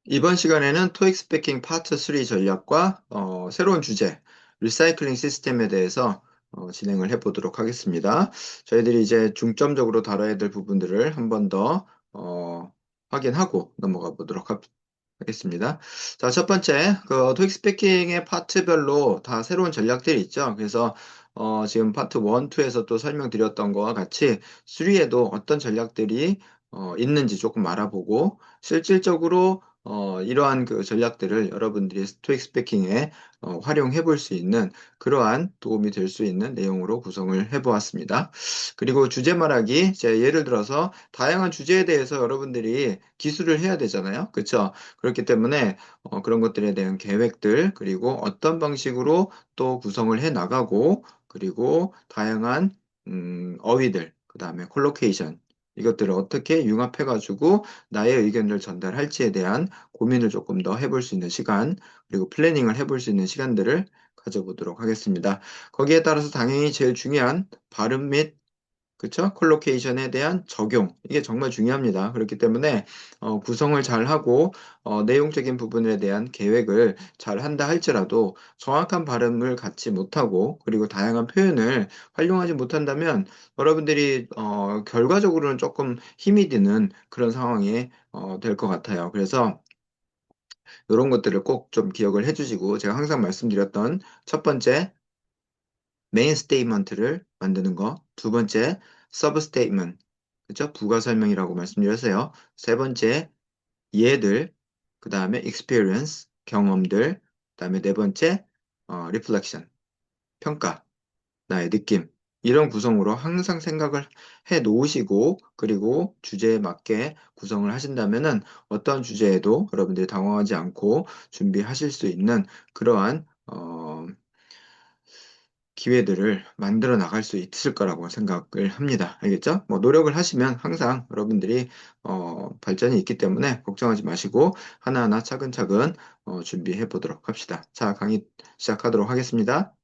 이번 시간에는 토익 스피킹 파트 3 전략과 새로운 주제, 리사이클링 시스템에 대해서 진행을 해보도록 하겠습니다. 저희들이 이제 중점적으로 다뤄야 될 부분들을 한 번 더 확인하고 넘어가 보도록 하겠습니다. 자, 첫 번째, 토익 스피킹의 파트별로 다 새로운 전략들이 있죠. 그래서 지금 파트 1, 2에서 또 설명드렸던 거와 같이 3에도 어떤 전략들이 있는지 조금 알아보고 실질적으로 이러한 그 전략들을 여러분들이 토익 스피킹에 활용해 볼 수 있는 그러한 도움이 될 수 있는 내용으로 구성을 해 보았습니다. 그리고 주제 말하기, 제 예를 들어서 다양한 주제에 대해서 여러분들이 기술을 해야 되잖아요. 그렇죠? 그렇기 때문에 그런 것들에 대한 계획들, 그리고 어떤 방식으로 또 구성을 해 나가고, 그리고 다양한 어휘들, 그 다음에 콜로케이션, 이것들을 어떻게 융합해가지고 나의 의견을 전달할지에 대한 고민을 조금 더 해볼 수 있는 시간, 그리고 플래닝을 해볼 수 있는 시간들을 가져보도록 하겠습니다. 거기에 따라서 당연히 제일 중요한 발음 및 그쵸? 콜로케이션에 대한 적용. 이게 정말 중요합니다. 그렇기 때문에 구성을 잘 하고 내용적인 부분에 대한 계획을 잘 한다 할지라도 정확한 발음을 갖지 못하고 그리고 다양한 표현을 활용하지 못한다면 여러분들이 결과적으로는 조금 힘이 드는 그런 상황이 될 것 같아요. 그래서 이런 것들을 꼭 좀 기억을 해주시고 제가 항상 말씀드렸던 첫 번째 메인 스테이트먼트를 만드는 거. 두 번째, 서브 스테이트먼트. 그죠? 부가 설명이라고 말씀드렸어요. 세 번째, 예들. 그 다음에 experience, 경험들. 그 다음에 네 번째, reflection, 평가, 나의 느낌. 이런 구성으로 항상 생각을 해 놓으시고, 그리고 주제에 맞게 구성을 하신다면은 어떤 주제에도 여러분들이 당황하지 않고 준비하실 수 있는 그러한, 기회들을 만들어 나갈 수 있을 거라고 생각을 합니다. 알겠죠? 뭐 노력을 하시면 항상 여러분들이 발전이 있기 때문에 걱정하지 마시고 하나하나 차근차근 준비해 보도록 합시다. 자, 강의 시작하도록 하겠습니다.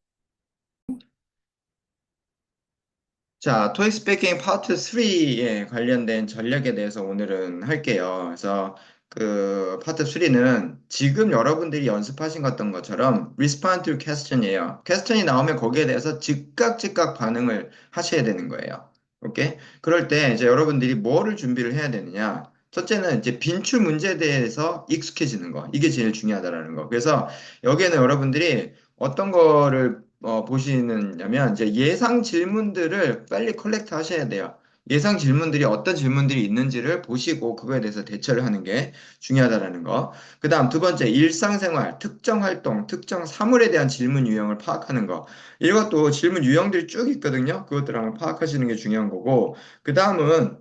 자, 토익 스피킹 파트 3에 관련된 전략에 대해서 오늘은 할게요. 그래서 그 파트 3는 지금 여러분들이 연습하신 것처럼 respond to question이에요. 퀘스천이 나오면 거기에 대해서 즉각 반응을 하셔야 되는 거예요. 오케이? 그럴 때 이제 여러분들이 뭐를 준비를 해야 되느냐? 첫째는 이제 빈출 문제에 대해서 익숙해지는 거. 이게 제일 중요하다라는 거. 그래서 여기에는 여러분들이 어떤 거를 보시느냐면 이제 예상 질문들을 빨리 컬렉트 하셔야 돼요. 예상 질문들이 어떤 질문들이 있는지를 보시고 그거에 대해서 대처를 하는 게 중요하다라는 거. 그 다음 두 번째, 일상생활, 특정 활동, 특정 사물에 대한 질문 유형을 파악하는 거. 이것도 질문 유형들이 쭉 있거든요. 그것들을 한번 파악하시는 게 중요한 거고. 그 다음은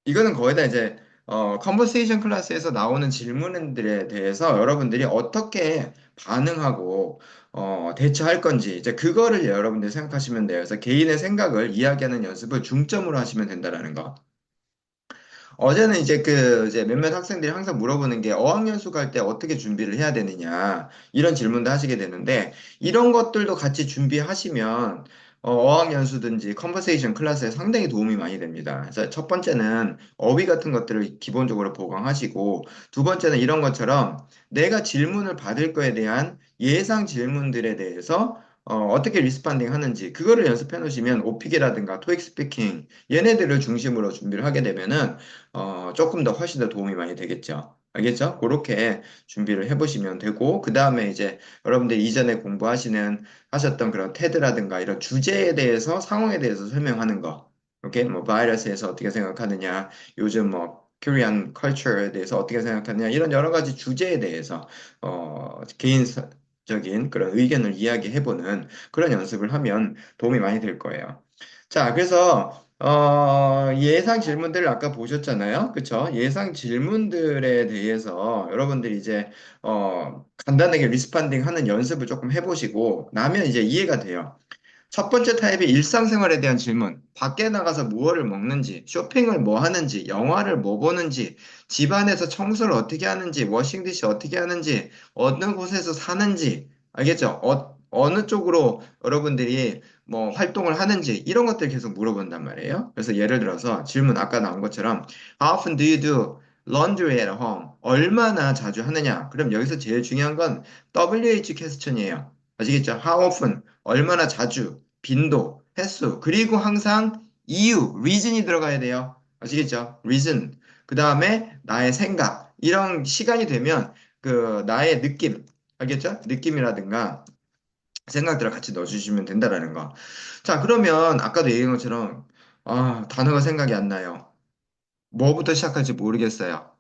이거는 거의 다 이제 컨버세이션 클래스에서 나오는 질문들에 대해서 여러분들이 어떻게 반응하고 대처할 건지 이제 그거를 여러분들이 생각하시면 돼요. 그래서 개인의 생각을 이야기하는 연습을 중점으로 하시면 된다라는 거. 어제는 이제 이제 몇몇 학생들이 항상 물어보는 게 어학연수 갈 때 어떻게 준비를 해야 되느냐 이런 질문도 하시게 되는데 이런 것들도 같이 준비하시면 어학연수든지 컨버세이션 클래스에 상당히 도움이 많이 됩니다. 그래서 첫 번째는 어휘 같은 것들을 기본적으로 보강하시고 두 번째는 이런 것처럼 내가 질문을 받을 거에 대한 예상 질문들에 대해서 어떻게 리스판딩 하는지 그거를 연습해 놓으시면 오픽이라든가 토익 스피킹 얘네들을 중심으로 준비를 하게 되면은 조금 더 훨씬 더 도움이 많이 되겠죠. 알겠죠? 그렇게 준비를 해보시면 되고, 그 다음에 이제 여러분들 이전에 하셨던 그런 테드라든가 이런 주제에 대해서, 상황에 대해서 설명하는 거. 오케이? 뭐, 바이러스에서 어떻게 생각하느냐, 요즘 뭐, 코리안 컬처에 대해서 어떻게 생각하느냐, 이런 여러 가지 주제에 대해서, 개인적인 그런 의견을 이야기해보는 그런 연습을 하면 도움이 많이 될 거예요. 자, 그래서 예상 질문들을 아까 보셨잖아요. 그쵸? 예상 질문들에 대해서 여러분들이 이제 간단하게 리스판딩 하는 연습을 조금 해보시고 나면 이제 이해가 돼요. 첫 번째 타입의 일상생활에 대한 질문. 밖에 나가서 무엇을 먹는지, 쇼핑을 뭐 하는지, 영화를 뭐 보는지, 집안에서 청소를 어떻게 하는지, 워싱디시 어떻게 하는지, 어느 곳에서 사는지, 알겠죠? 어느 쪽으로 여러분들이 뭐 활동을 하는지, 이런 것들 계속 물어본단 말이에요. 그래서 예를 들어서 질문 아까 나온 것처럼, How often do you do? laundry at home. 얼마나 자주 하느냐? 그럼 여기서 제일 중요한 건 WH 퀘스천이에요. 아시겠죠? How often? 얼마나 자주? 빈도, 횟수, 그리고 항상 이유, reason이 들어가야 돼요. 아시겠죠? reason. 그 다음에 나의 생각. 이런 시간이 되면 그 나의 느낌, 알겠죠? 느낌이라든가 생각들을 같이 넣어주시면 된다라는 거. 자, 그러면 아까도 얘기한 것처럼 단어가 생각이 안 나요. 뭐부터 시작할지 모르겠어요.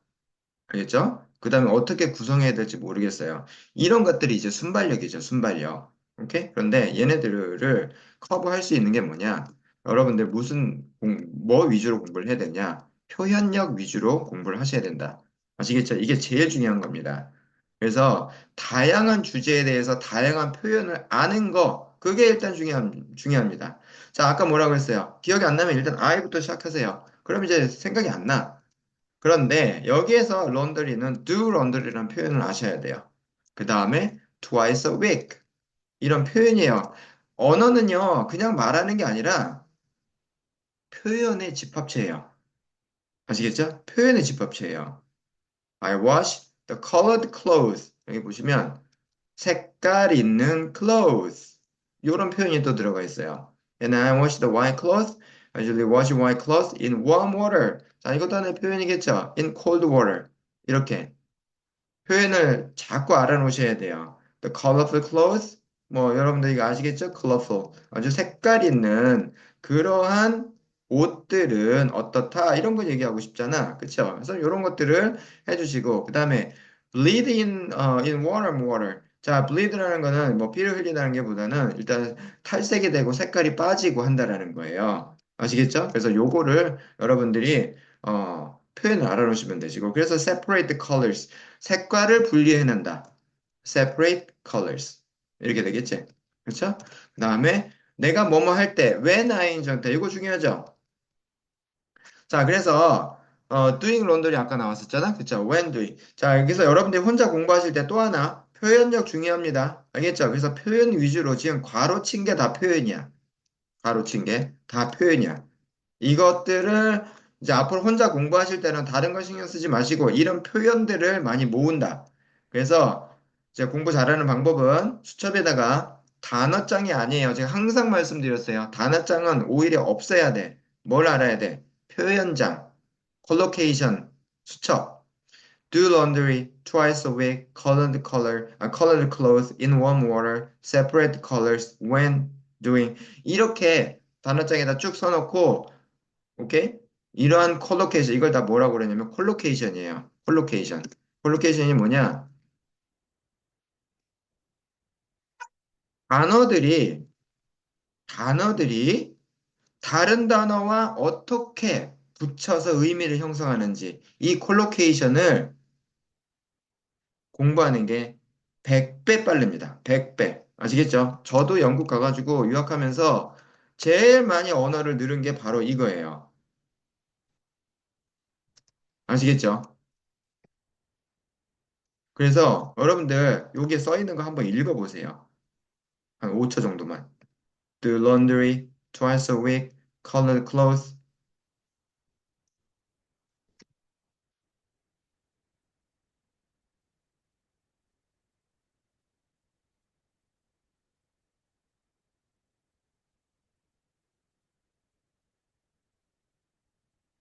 알겠죠? 그 다음에 어떻게 구성해야 될지 모르겠어요. 이런 것들이 이제 순발력이죠, 순발력. 오케이? 그런데 얘네들을 커버할 수 있는 게 뭐냐? 여러분들 뭐 위주로 공부를 해야 되냐? 표현력 위주로 공부를 하셔야 된다. 아시겠죠? 이게 제일 중요한 겁니다. 그래서 다양한 주제에 대해서 다양한 표현을 아는 거, 그게 일단 중요합니다. 자, 아까 뭐라고 했어요? 기억이 안 나면 일단 I부터 시작하세요. 그럼 이제 생각이 안 나. 그런데 여기에서 laundry는 do laundry라는 표현을 아셔야 돼요. 그 다음에 twice a week 이런 표현이에요. 언어는요, 그냥 말하는 게 아니라 표현의 집합체예요. 아시겠죠? 표현의 집합체예요. I wash the colored clothes. 여기 보시면 색깔 있는 clothes. 이런 표현이 또 들어가 있어요. And I wash the white clothes. I usually wash white clothes in warm water. 자, 이것도 하나의 표현이겠죠? In cold water. 이렇게. 표현을 자꾸 알아놓으셔야 돼요. The colorful clothes, 뭐 여러분들 이거 아시겠죠? colorful. 아주 색깔 있는 그러한 옷들은 어떻다 이런 거 얘기하고 싶잖아. 그쵸? 그래서 이런 것들을 해주시고 그 다음에 bleed in warm water. 자, bleed라는 거는 뭐 피를 흘리다는 게 보다는 일단 탈색이 되고 색깔이 빠지고 한다라는 거예요. 아시겠죠? 그래서 요거를 여러분들이 표현을 알아놓으시면 되시고 그래서 separate the colors. 색깔을 분리해낸다. separate colors. 이렇게 되겠지? 그렇죠? 그 다음에 내가 뭐뭐 할 때, when I 인정 때, 이거 중요하죠? 자, 그래서 doing laundry 아까 나왔었잖아? 그쵸? when doing. 자, 여기서 여러분들이 혼자 공부하실 때 또 하나, 표현력 중요합니다. 알겠죠? 그래서 표현 위주로 지금 괄호친 게 다 표현이야. 괄호친 게 다 표현이야. 이것들을 이제 앞으로 혼자 공부하실 때는 다른 거 신경 쓰지 마시고 이런 표현들을 많이 모은다. 그래서 이제 공부 잘하는 방법은 수첩에다가 단어장이 아니에요. 제가 항상 말씀드렸어요. 단어장은 오히려 없애야 돼. 뭘 알아야 돼? 표현장, 콜로케이션, 수첩. Do laundry twice a week, colored clothes in warm water, separate colors when doing. 이렇게 단어장에다 쭉 써놓고 오케이? 이러한 콜로케이션, 이걸 다 뭐라고 그러냐면 콜로케이션이에요. 콜로케이션. 콜로케이션이 뭐냐? 단어들이, 단어들이 다른 단어와 어떻게 붙여서 의미를 형성하는지 이 콜로케이션을 공부하는 게 100배 빠릅니다. 100배. 아시겠죠? 저도 영국 가가지고 유학하면서 제일 많이 언어를 늘은 게 바로 이거예요. 아시겠죠? 그래서 여러분들 여기에 써 있는 거 한번 읽어보세요. 한 5초 정도만. Do laundry twice a week, color clothes.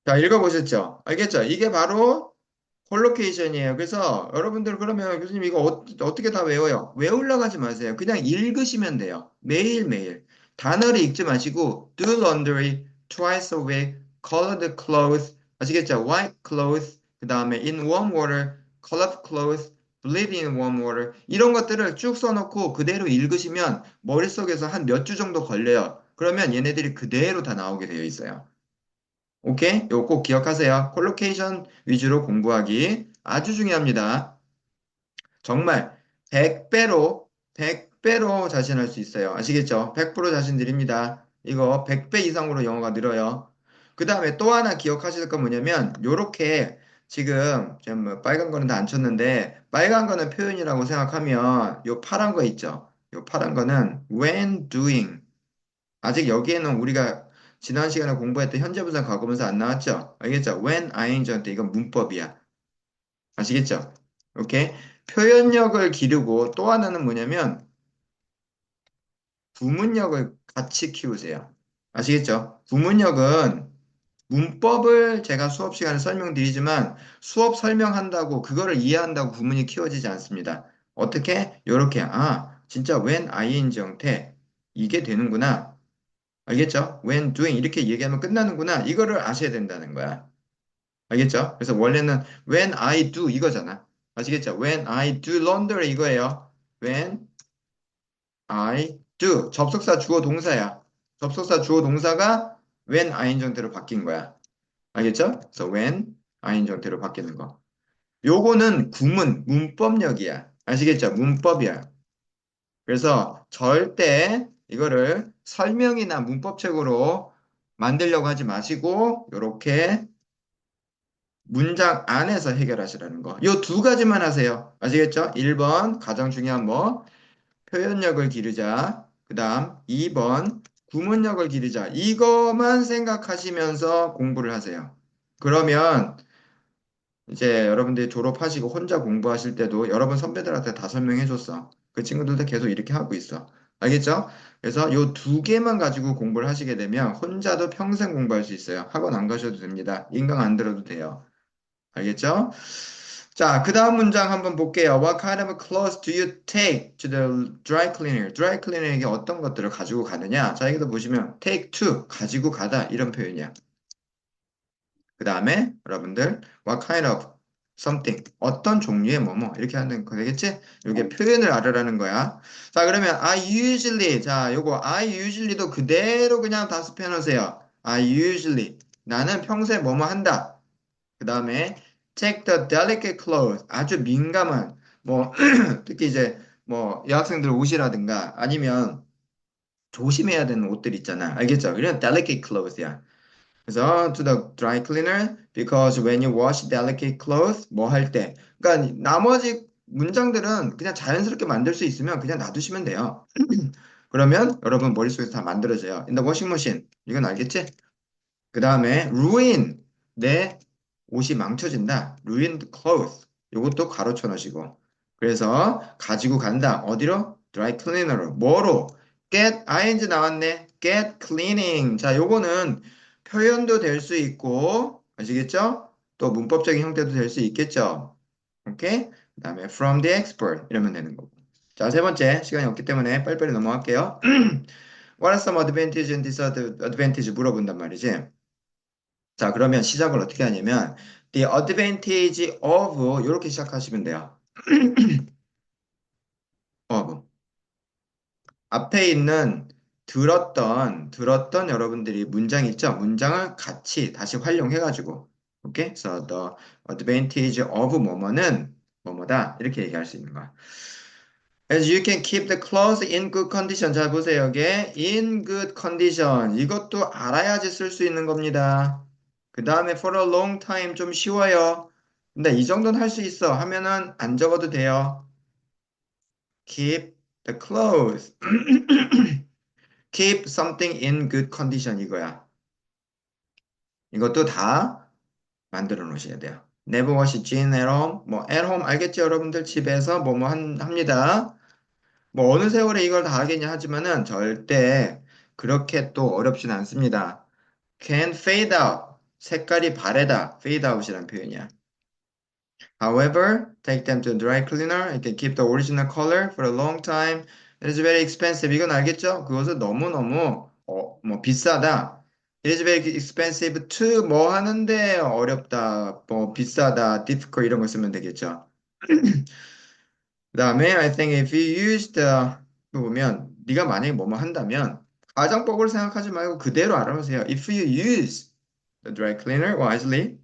자, 읽어보셨죠? 알겠죠? 이게 바로 콜로케이션이에요. 그래서 여러분들 그러면 교수님 이거 어떻게 다 외워요? 외우려고 하지 마세요. 그냥 읽으시면 돼요. 매일매일. 단어를 읽지 마시고 do laundry twice a week, colored clothes. 아시겠죠? white clothes. 그 다음에 in warm water, colored clothes, bleed in warm water. 이런 것들을 쭉 써놓고 그대로 읽으시면 머릿속에서 한 몇 주 정도 걸려요. 그러면 얘네들이 그대로 다 나오게 되어 있어요. 오케이? 이거 꼭 기억하세요. 콜로케이션 위주로 공부하기 아주 중요합니다. 정말 100배로, 100배로 자신할 수 있어요. 아시겠죠? 100% 자신 드립니다. 이거 100배 이상으로 영어가 늘어요. 그 다음에 또 하나 기억하실 건 뭐냐면, 요렇게 지금, 뭐 빨간 거는 다 안 쳤는데, 빨간 거는 표현이라고 생각하면, 요 파란 거 있죠? 요 파란 거는 when doing. 아직 여기에는 우리가 지난 시간에 공부했던 현재분사 과거분사 안 나왔죠? 알겠죠? when ing 때 이건 문법이야. 아시겠죠? 오케이? 표현력을 기르고 또 하나는 뭐냐면 구문력을 같이 키우세요. 아시겠죠? 구문력은 문법을 제가 수업 시간에 설명드리지만 수업 설명한다고 그거를 이해한다고 구문이 키워지지 않습니다. 어떻게? 요렇게 진짜 when ing 형태 이게 되는구나. 알겠죠? when doing 이렇게 얘기하면 끝나는구나. 이거를 아셔야 된다는 거야. 알겠죠? 그래서 원래는 when I do 이거잖아. 아시겠죠? when I do laundry 이거예요. when I do 접속사 주어 동사야. 접속사 주어 동사가 when ing 형태로 바뀐 거야. 알겠죠? 그래서 when ing 형태로 바뀌는 거. 요거는 구문, 문법력이야. 아시겠죠? 문법이야. 그래서 절대 이거를 설명이나 문법책으로 만들려고 하지 마시고 요렇게 문장 안에서 해결하시라는 거. 요 두 가지만 하세요. 아시겠죠? 1번 가장 중요한 뭐 표현력을 기르자. 그다음 2번 구문력을 기르자. 이거만 생각하시면서 공부를 하세요. 그러면 이제 여러분들이 졸업하시고 혼자 공부하실 때도 여러분 선배들한테 다 설명해 줬어. 그 친구들도 계속 이렇게 하고 있어. 알겠죠? 그래서 요 두 개만 가지고 공부를 하시게 되면 혼자도 평생 공부할 수 있어요. 학원 안 가셔도 됩니다. 인강 안 들어도 돼요. 알겠죠? 자, 그 다음 문장 한번 볼게요. What kind of clothes do you take to the dry cleaner? dry cleaner에게 어떤 것들을 가지고 가느냐? 자, 여기도 보시면 take to, 가지고 가다 이런 표현이야. 그 다음에 여러분들 what kind of something 어떤 종류의 뭐뭐 이렇게 하는 거 되겠지? 이게 표현을 알으라는 거야. 자 그러면 I usually 자 요거 I usually도 그대로 그냥 답습해 놓으세요. I usually 나는 평소에 뭐뭐 한다. 그 다음에 take the delicate clothes 아주 민감한 뭐 특히 이제 뭐 여학생들 옷이라든가 아니면 조심해야 되는 옷들 있잖아. 알겠죠? 이런 delicate clothes야. 그래서 to the dry cleaner because when you wash delicate clothes 뭐 할 때 그러니까 나머지 문장들은 그냥 자연스럽게 만들 수 있으면 그냥 놔두시면 돼요. 그러면 여러분 머릿속에서 다 만들어져요. In the washing machine 이건 알겠지? 그 다음에 ruin 내 옷이 망쳐진다. ruined clothes 이것도 가로쳐 놓으시고 그래서 가지고 간다. 어디로? dry cleaner로 뭐로? get ing 나왔네. get cleaning 자 요거는 표현도 될 수 있고 아시겠죠? 또 문법적인 형태도 될 수 있겠죠. 오케이? 그 다음에 from the expert 이러면 되는 거고 자 세 번째 시간이 없기 때문에 빨리빨리 넘어갈게요. What are some advantage and disadvantage 물어본단 말이지. 자, 그러면 시작을 어떻게 하냐면 the advantage of 이렇게 시작하시면 돼요. of 앞에 있는 들었던 여러분들이 문장 있죠? 문장을 같이 다시 활용해가지고 오케이? 그래서 the advantage of 뭐뭐는 뭐뭐다 이렇게 얘기할 수 있는 거야. As you can keep the clothes in good condition. 잘 보세요. 여기 in good condition. 이것도 알아야지 쓸 수 있는 겁니다. 그 다음에 for a long time 좀 쉬워요. 근데 이 정도는 할 수 있어. 하면은 안 적어도 돼요. Keep the clothes. Keep something in good condition 이거야. 이것도 다 만들어 놓으셔야 돼요. Never wash jeans at home. 뭐 at home 알겠죠? 여러분들 집에서 합니다. 뭐 어느 세월에 이걸 다 하겠냐 하지만은 절대 그렇게 또 어렵진 않습니다. Can fade out. 색깔이 바래다. fade out이라는 표현이야. However, take them to a dry cleaner. You can keep the original color for a long time. It is very expensive. 이건 알겠죠? 그것은 너무너무 뭐 비싸다. It is very expensive to 뭐 하는데 어렵다. 뭐 비싸다. difficult 이런 거 쓰면 되겠죠. 그 다음에 I think if you use the 보면 네가 만약에 뭐뭐 한다면 가정법을 생각하지 말고 그대로 알아보세요. If you use the dry cleaner wisely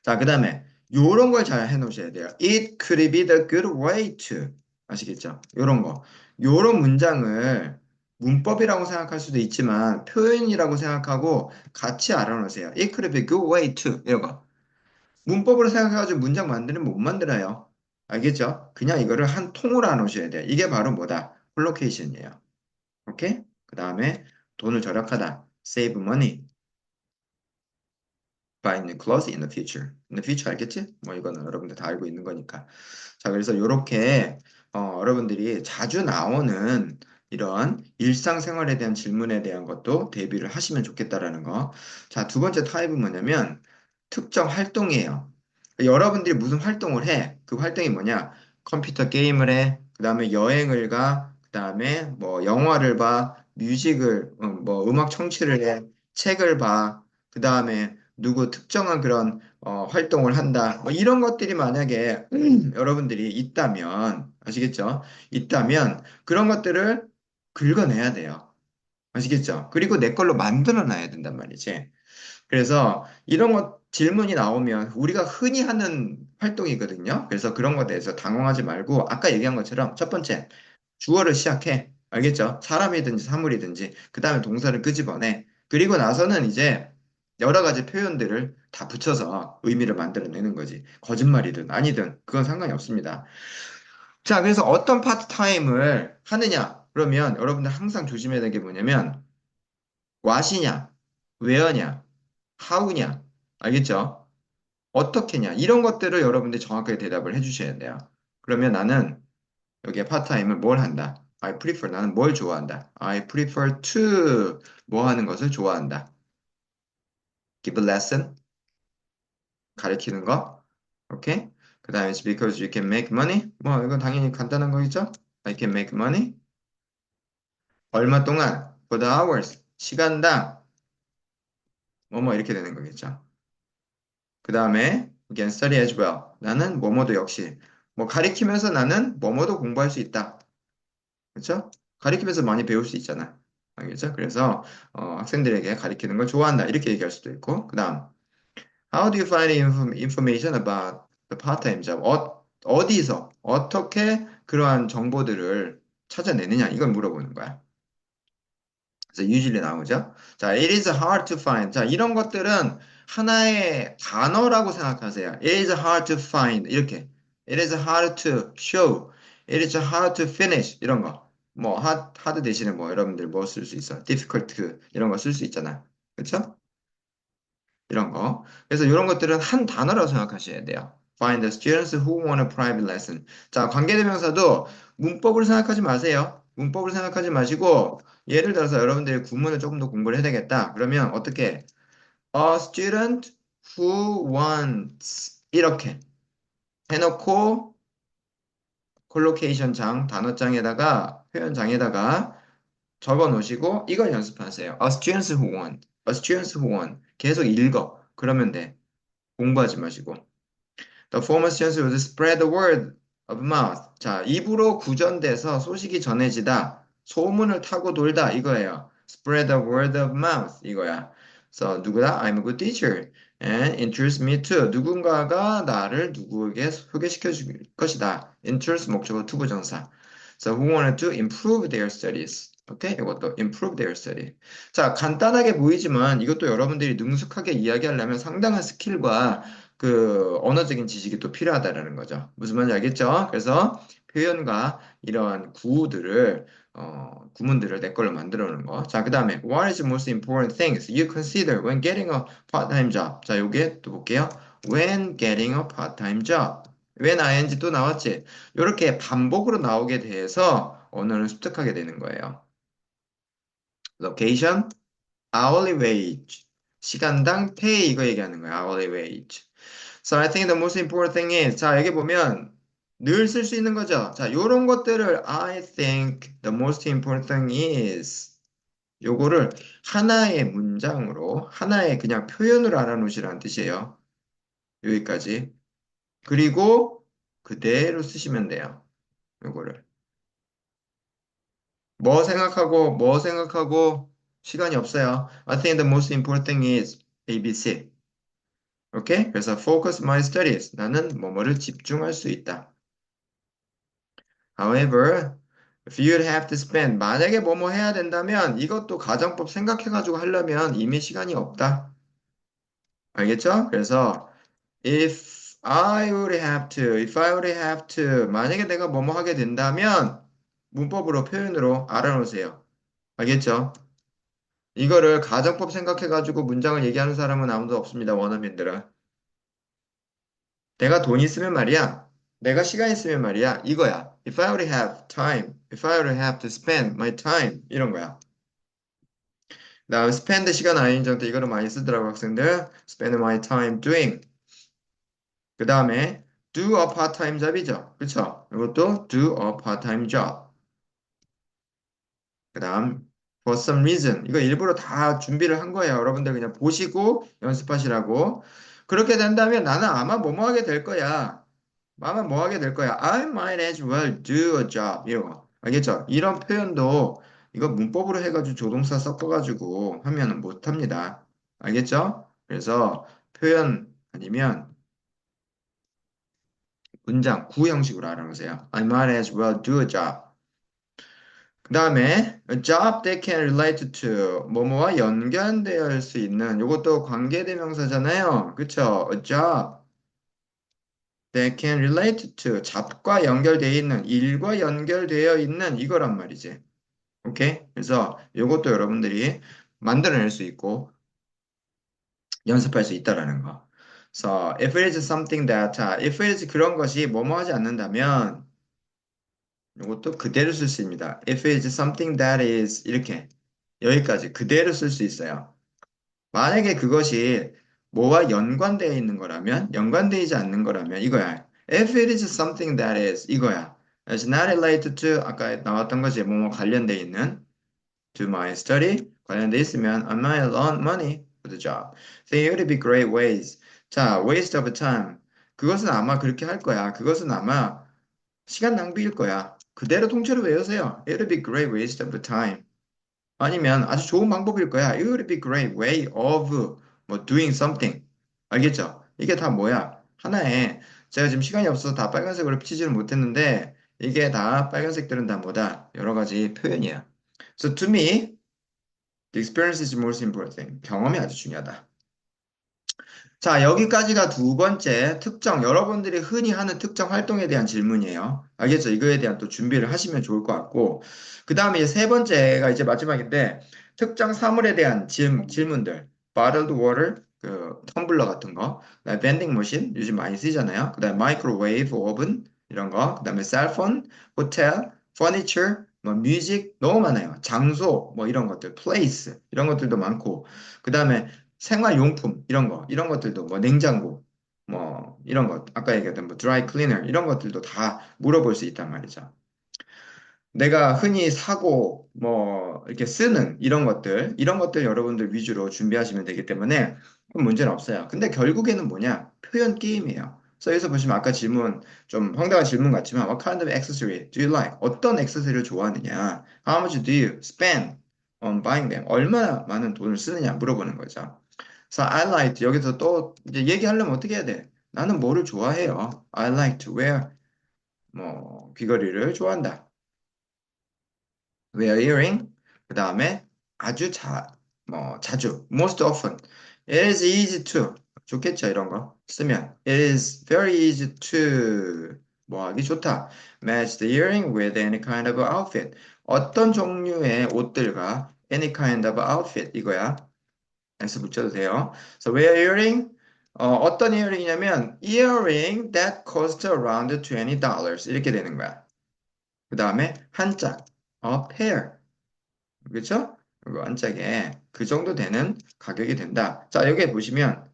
자, 그 다음에 요런 걸 잘 해놓으셔야 돼요. It could be the good way to 아시겠죠? 요런 거 요런 문장을 문법이라고 생각할 수도 있지만 표현이라고 생각하고 같이 알아놓으세요. It could be a good way to 이런 거 문법으로 생각해가지고 문장 만드는 못 만들어요. 알겠죠? 그냥 이거를 한 통으로 안 오셔야 돼요. 이게 바로 뭐다? 콜로케이션이에요. 오케이? 그 다음에 돈을 절약하다. save money. buy new clothes in the future. In the future 알겠지? 뭐 이거는 여러분들 다 알고 있는 거니까. 자, 그래서 이렇게 여러분들이 자주 나오는 이런 일상생활에 대한 질문에 대한 것도 대비를 하시면 좋겠다라는 거. 자, 두 번째 타입은 뭐냐면 특정 활동이에요. 여러분들이 무슨 활동을 해? 그 활동이 뭐냐? 컴퓨터 게임을 해. 그 다음에 여행을 가. 그 다음에 뭐 영화를 봐. 뮤직을, 뭐 음악 청취를 해. 책을 봐. 그 다음에 누구 특정한 그런 활동을 한다. 뭐 이런 것들이 만약에 여러분들이 있다면, 아시겠죠? 있다면 그런 것들을 긁어내야 돼요. 아시겠죠? 그리고 내 걸로 만들어 놔야 된단 말이지. 그래서 이런 것 질문이 나오면 우리가 흔히 하는 활동이거든요. 그래서 그런 것에 대해서 당황하지 말고 아까 얘기한 것처럼 첫 번째 주어를 시작해. 알겠죠? 사람이든지 사물이든지 그 다음에 동사를 끄집어내. 그리고 나서는 이제 여러 가지 표현들을 다 붙여서 의미를 만들어내는 거지. 거짓말이든 아니든 그건 상관이 없습니다. 자, 그래서 어떤 파트타임을 하느냐? 그러면 여러분들 항상 조심해야 될 게 뭐냐면 what이냐, where냐, how냐, 알겠죠? 어떻게냐, 이런 것들을 여러분들이 정확하게 대답을 해주셔야 돼요. 그러면 나는 여기에 파트타임을 뭘 한다? I prefer, 나는 뭘 좋아한다? I prefer to, 뭐 하는 것을 좋아한다? Give a lesson, 가르치는 거, 오케이? 그 다음에 it's because you can make money, 뭐 이건 당연히 간단한 거겠죠? I can make money, 얼마 동안, for the hours, 시간당, 뭐뭐 이렇게 되는 거겠죠? 그 다음에 again study as well. 나는 뭐뭐도 역시 뭐 가리키면서 나는 뭐뭐도 공부할 수 있다. 그렇죠? 가리키면서 많이 배울 수 있잖아. 알겠죠? 그래서 학생들에게 가리키는 걸 좋아한다. 이렇게 얘기할 수도 있고. 그 다음 How do you find information about the part-time job? 어디서 어떻게 그러한 정보들을 찾아내느냐 이걸 물어보는 거야. 그래서 usually 나오죠. 자, it is hard to find. 자, 이런 것들은 하나의 단어라고 생각하세요. It is hard to find. 이렇게. It is hard to show. It is hard to finish. 이런 거. 뭐, hard 대신에 뭐, 여러분들 뭐 쓸 수 있어? difficult. 이런 거 쓸 수 있잖아. 그쵸? 이런 거. 그래서 이런 것들은 한 단어라고 생각하셔야 돼요. Find the students who want a private lesson. 자, 관계대명사도 문법을 생각하지 마세요. 문법을 생각하지 마시고, 예를 들어서 여러분들이 구문을 조금 더 공부를 해야 되겠다. 그러면 어떻게? A student who wants 이렇게 해놓고 콜로케이션 장, 단어장에다가 표현장에다가 적어 놓으시고 이걸 연습하세요. A student who want, a student who want 계속 읽어. 그러면 돼. 공부하지 마시고. The former students would spread the word of mouth. 자, 입으로 구전돼서 소식이 전해지다. 소문을 타고 돌다 이거예요. Spread the word of mouth 이거야. 그래서 누구다? I'm a good teacher. And introduce me to. 누군가가 나를 누구에게 소개시켜 줄 것이다. Introduce 목적어 투부정사. So who wanted to improve their studies. 오케이? 이것도 improve their study. 자, 간단하게 보이지만 이것도 여러분들이 능숙하게 이야기하려면 상당한 스킬과 그 언어적인 지식이 또 필요하다라는 거죠. 무슨 말인지 알겠죠? 그래서 표현과 이러한 구문들을 내 걸로 만들어 놓는 거. 자, 그 다음에 What is the most important things you consider when getting a part-time job? 자, 요게 또 볼게요. When getting a part-time job. when ing 또 나왔지? 이렇게 반복으로 나오게 돼서 언어를 습득하게 되는 거예요. Location, hourly wage. 시간당 pay 이거 얘기하는 거야. hourly wage. So I think the most important thing is 자 여기 보면 늘 쓸 수 있는 거죠. 자 요런 것들을 I think the most important thing is 요거를 하나의 문장으로 하나의 그냥 표현으로 알아놓으시라는 뜻이에요. 여기까지. 그리고 그대로 쓰시면 돼요. 요거를. 뭐 생각하고 시간이 없어요. I think the most important thing is ABC. 오케이? 그래서 focus my studies. 나는 뭐뭐를 집중할 수 있다. However, if you'd have to spend, 만약에 뭐뭐 해야 된다면 이것도 가정법 생각해가지고 하려면 이미 시간이 없다. 알겠죠? 그래서 if I would have to, 만약에 내가 뭐뭐 하게 된다면 문법으로 표현으로 알아놓으세요. 알겠죠? 이거를 가정법 생각해가지고 문장을 얘기하는 사람은 아무도 없습니다. 원어민들은. 내가 돈 있으면 말이야. 내가 시간 있으면 말이야. 이거야. If I would have time, if I would have to spend my time 이런 거야. 그다음 spend 시간 아닌 정도 이거를 많이 쓰더라고 학생들. spend my time doing. 그 다음에 do a part-time job이죠. 그쵸? 이것도 do a part-time job. 그 다음 for some reason. 이거 일부러 다 준비를 한 거예요. 여러분들 그냥 보시고 연습하시라고. 그렇게 된다면 나는 아마 뭐뭐 하게 될 거야. 아마 뭐 하게 될 거야. I might as well do a job. 이런 거. 알겠죠? 이런 표현도 이거 문법으로 해가지고 조동사 섞어가지고 하면은 못합니다. 알겠죠? 그래서 표현 아니면 문장, 구 형식으로 알아보세요. I might as well do a job. 그 다음에 a job that can relate to 뭐뭐와 연관되어 수 있는 이것도 관계대명사잖아요. 그쵸? A job that can relate to 잡과 연결되어 있는 일과 연결되어 있는 이거란 말이지. 오케이? 그래서 이것도 여러분들이 만들어낼 수 있고 연습할 수 있다라는 거. 그래서 if it is something that if it is 그런 것이 뭐뭐 하지 않는다면 이것도 그대로 쓸 수 있습니다. If it is something that is 이렇게 여기까지 그대로 쓸 수 있어요. 만약에 그것이 뭐와 연관되어 있는 거라면 연관되지 않는 거라면 이거야. If it is something that is 이거야. It's not related to 아까 나왔던 것이 뭐뭐 관련돼 있는 to my study 관련돼 있으면 I might earn money for the job. So it would be great ways. 자, waste of time. 그것은 아마 그렇게 할 거야. 그것은 아마 시간 낭비일 거야. 그대로 통째로 외우세요. It would be great waste of time. 아니면 아주 좋은 방법일 거야. It would be great way of 뭐 doing something. 알겠죠? 이게 다 뭐야? 하나의 제가 지금 시간이 없어서 다 빨간색으로 치지를 못했는데 이게 다 빨간색들은 다 뭐다? 여러 가지 표현이야. So to me, the experience is most important. 경험이 아주 중요하다. 자, 여기까지가 두 번째 특정, 여러분들이 흔히 하는 특정 활동에 대한 질문이에요. 알겠죠? 이거에 대한 또 준비를 하시면 좋을 것 같고. 그 다음에 이제 세 번째가 이제 마지막인데, 특정 사물에 대한 질문들. bottled water, 그, 텀블러 같은 거. 그다음에 vending machine, 요즘 많이 쓰잖아요. 그 다음에 microwave, 오븐, 이런 거. 그 다음에 cellphone, hotel, furniture, 뭐 music, 너무 많아요. 장소, 뭐 이런 것들, place, 이런 것들도 많고. 그 다음에 생활용품 이런 것들도 뭐 냉장고 뭐 이런 것 아까 얘기했던 뭐 드라이 클리너 이런 것들도 다 물어볼 수 있단 말이죠. 내가 흔히 사고 뭐 이렇게 쓰는 이런 것들 여러분들 위주로 준비하시면 되기 때문에 그건 문제는 없어요. 근데 결국에는 뭐냐? 표현 게임이에요. 그래서 여기서 보시면 아까 질문 좀 황당한 질문 같지만 What kind of accessory do you like? 어떤 액세서리를 좋아하느냐? How much do you spend on buying them? 얼마나 많은 돈을 쓰느냐 물어보는 거죠. 그래서 I like 여기서 또 이제 얘기하려면 어떻게 해야 돼? 나는 뭐를 좋아해요? I like to wear 뭐 귀걸이를 좋아한다. wear earring. 그 다음에 아주 자주 most often. It is easy to 좋겠죠 이런 거 쓰면 it is very easy to 뭐 하기 좋다. match the earring with any kind of outfit. 어떤 종류의 옷들과 any kind of outfit 이거야. S 붙여도 돼요. So wear earring. 어떤 이어링이냐면 earring that cost around $20 이렇게 되는 거야. 그 다음에 한 짝, a pair. 그렇죠? 이거 한 짝에 그 정도 되는 가격이 된다. 자, 여기에 보시면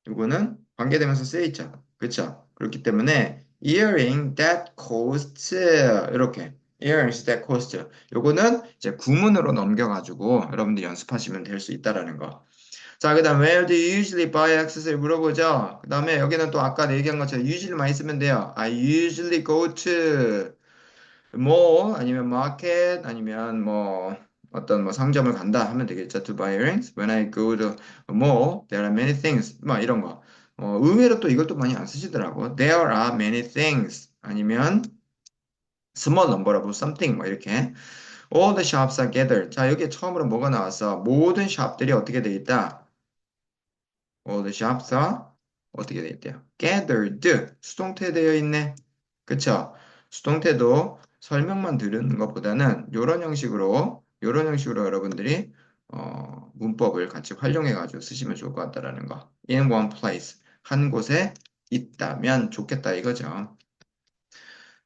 이거는 관계되면서 쓰여 있죠. 그렇죠? 그렇기 때문에 earring that cost 이렇게 earrings that cost 요거는 이제 구문으로 넘겨가지고 여러분들이 연습하시면 될 수 있다라는 거. 자, 그 다음 where do you usually buy accessory 물어보죠. 그 다음에 여기는 또 아까 얘기한 것처럼 usually 많이 쓰면 돼요. I usually go to mall 아니면 market 아니면 뭐 어떤 뭐 상점을 간다 하면 되겠죠. To buy earrings. When I go to a mall, there are many things. 막 이런 거. 의외로 또 이걸 또 많이 안 쓰시더라고. There are many things. 아니면 small number of something 뭐 이렇게. All the shops are gathered. 자, 여기에 처음으로 뭐가 나왔어? 모든 샵들이 어떻게 돼 있다? All the shops are 어떻게 돼 있대요? Gathered. 수동태 되어 있네. 그쵸? 수동태도 설명만 들은 것보다는 요런 형식으로 여러분들이 문법을 같이 활용해가지고 쓰시면 좋을 것 같다라는 거. In one place. 한 곳에 있다면 좋겠다 이거죠.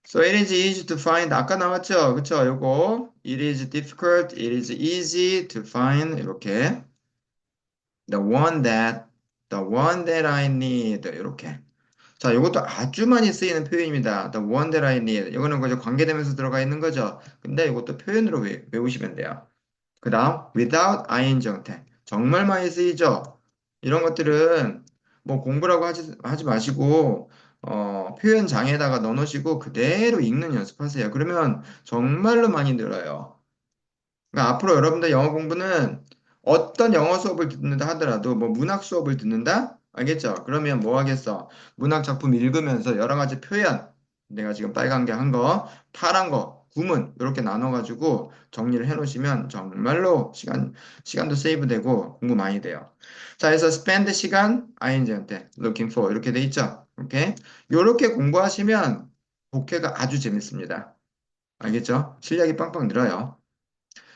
So it is easy to find. 아까 나왔죠? 그쵸? 요거. It is difficult. It is easy to find. 이렇게. The one that, the one that I need. 이렇게. 자, 이것도 아주 많이 쓰이는 표현입니다. The one that I need. 이거는 그저 관계되면서 들어가 있는 거죠. 근데 이것도 표현으로 외우시면 돼요. 그 다음, without ing 형태. 정말 많이 쓰이죠? 이런 것들은 뭐 공부라고 하지 마시고, 표현 장에다가 넣어놓으시고 그대로 읽는 연습하세요. 그러면 정말로 많이 늘어요. 그러니까 앞으로 여러분들 영어 공부는 어떤 영어 수업을 듣는다 하더라도 뭐 문학 수업을 듣는다? 알겠죠? 그러면 뭐 하겠어? 문학 작품 읽으면서 여러 가지 표현, 내가 지금 빨간 게 한 거, 파란 거, 구문 이렇게 나눠가지고 정리를 해놓으시면 정말로 시간도 세이브되고 공부 많이 돼요. 자, 그래서 spend 시간 ing한테 looking for 이렇게 돼 있죠? 오케이? 이렇게 공부하시면 독해가 아주 재밌습니다. 알겠죠? 실력이 빵빵 늘어요.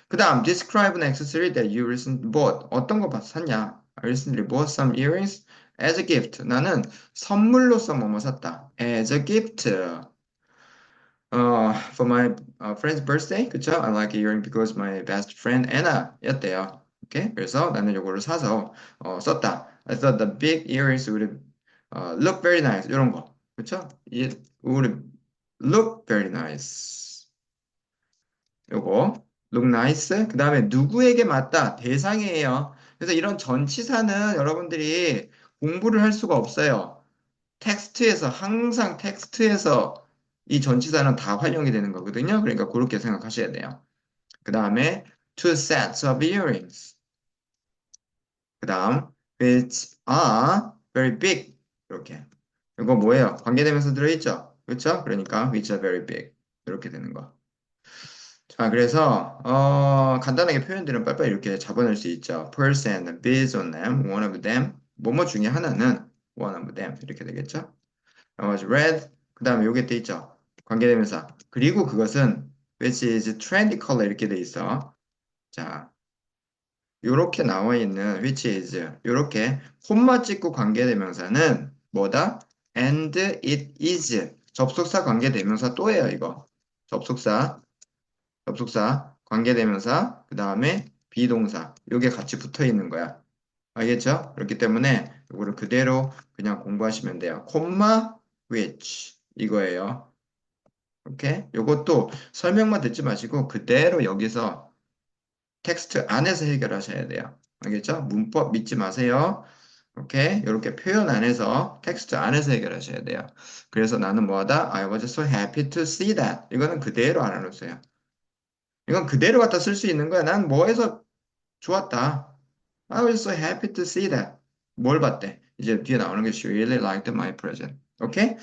그 다음, describe an accessory that you recently bought. 어떤 거 봐서 샀냐? I recently bought some earrings as a gift. 나는 선물로서 뭐뭐 샀다. As a gift. For my friend's birthday. 그쵸? I like earring because my best friend Anna 였대요. 오케이? 그래서 나는 요거를 사서 썼다. I thought the big earrings would look very nice. 이런 거. 그쵸? It would look very nice. 요거 look nice. 그 다음에 누구에게 맞다? 대상이에요. 그래서 이런 전치사는 여러분들이 공부를 할 수가 없어요. 텍스트에서 항상 텍스트에서 이 전치사는 다 활용이 되는 거거든요. 그러니까 그렇게 생각하셔야 돼요. 그 다음에 two sets of earrings. 그 다음 which are very big. 이렇게. 이거 뭐예요? 관계되면서 들어있죠? 그렇죠? 그러니까 which are very big. 이렇게 되는 거. 자, 그래서 간단하게 표현들은 빨리빨리 이렇게 잡아낼 수 있죠. person, is on them, one of them, 뭐뭐 중에 하나는 one of them 이렇게 되겠죠. 나머지 red, 그 다음에 요게 돼 있죠. 관계대명사. 그리고 그것은 which is trendy color 이렇게 돼 있어. 자, 요렇게 나와 있는 which is 요렇게 콤마 찍고 관계대명사는 뭐다? and it is 접속사 관계대명사 또예요 이거. 접속사, 관계대명사, 그 다음에 비동사. 요게 같이 붙어 있는 거야. 알겠죠? 그렇기 때문에 이거를 그대로 그냥 공부하시면 돼요. 콤마, which. 이거예요. 오케이? 요것도 설명만 듣지 마시고 그대로 여기서 텍스트 안에서 해결하셔야 돼요. 알겠죠? 문법 믿지 마세요. 오케이? 이렇게 표현 안에서 텍스트 안에서 해결하셔야 돼요. 그래서 나는 뭐하다? I was so happy to see that. 이거는 그대로 알아놓으세요. 이건 그대로 갖다 쓸 수 있는 거야. 난 뭐해서 좋았다. I was so happy to see that. 뭘 봤대? 이제 뒤에 나오는 게 She really liked my present. 오케이?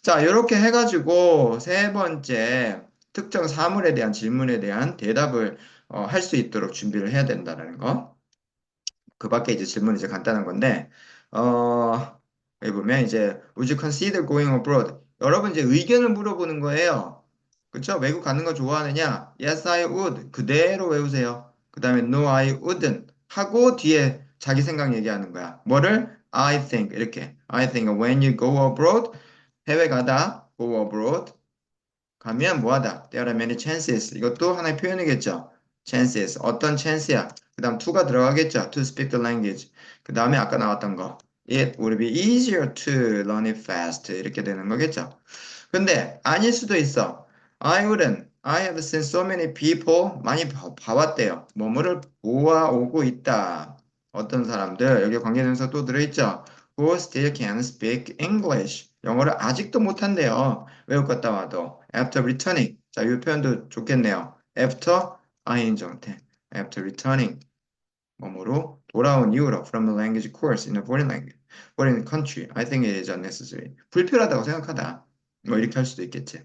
자, 이렇게 해가지고 세 번째 특정 사물에 대한 질문에 대한 대답을 할 수 있도록 준비를 해야 된다는 거. 그 밖에 이제 질문이 이제 간단한 건데, 여기 보면 이제 Would you consider going abroad? 여러분 이제 의견을 물어보는 거예요. 그쵸? 외국 가는 거 좋아하느냐? Yes, I would. 그대로 외우세요. 그 다음에 No, I wouldn't. 하고 뒤에 자기 생각 얘기하는 거야. 뭐를? I think. 이렇게. I think when you go abroad, 해외 가다, go abroad. 가면 뭐하다? There are many chances. 이것도 하나의 표현이겠죠. chances. 어떤 chance야? 그 다음 to가 들어가겠죠. To speak the language. 그 다음에 아까 나왔던 거. It would be easier to learn it fast. 이렇게 되는 거겠죠. 근데 아닐 수도 있어. I wouldn't. I have seen so many people. 많이 봐왔대요. 뭐뭐를 보아오고 있다. 어떤 사람들. 여기 관계대명사 또 들어있죠. Who still can speak English. 영어를 아직도 못한대요. 외국 갔다 와도. After returning. 자, 이 표현도 좋겠네요. After ing 정태. After returning. 뭐뭐로 돌아온 이후로 from a language course in a foreign country. I think it is unnecessary. 불필요하다고 생각하다. 뭐 이렇게 할 수도 있겠지.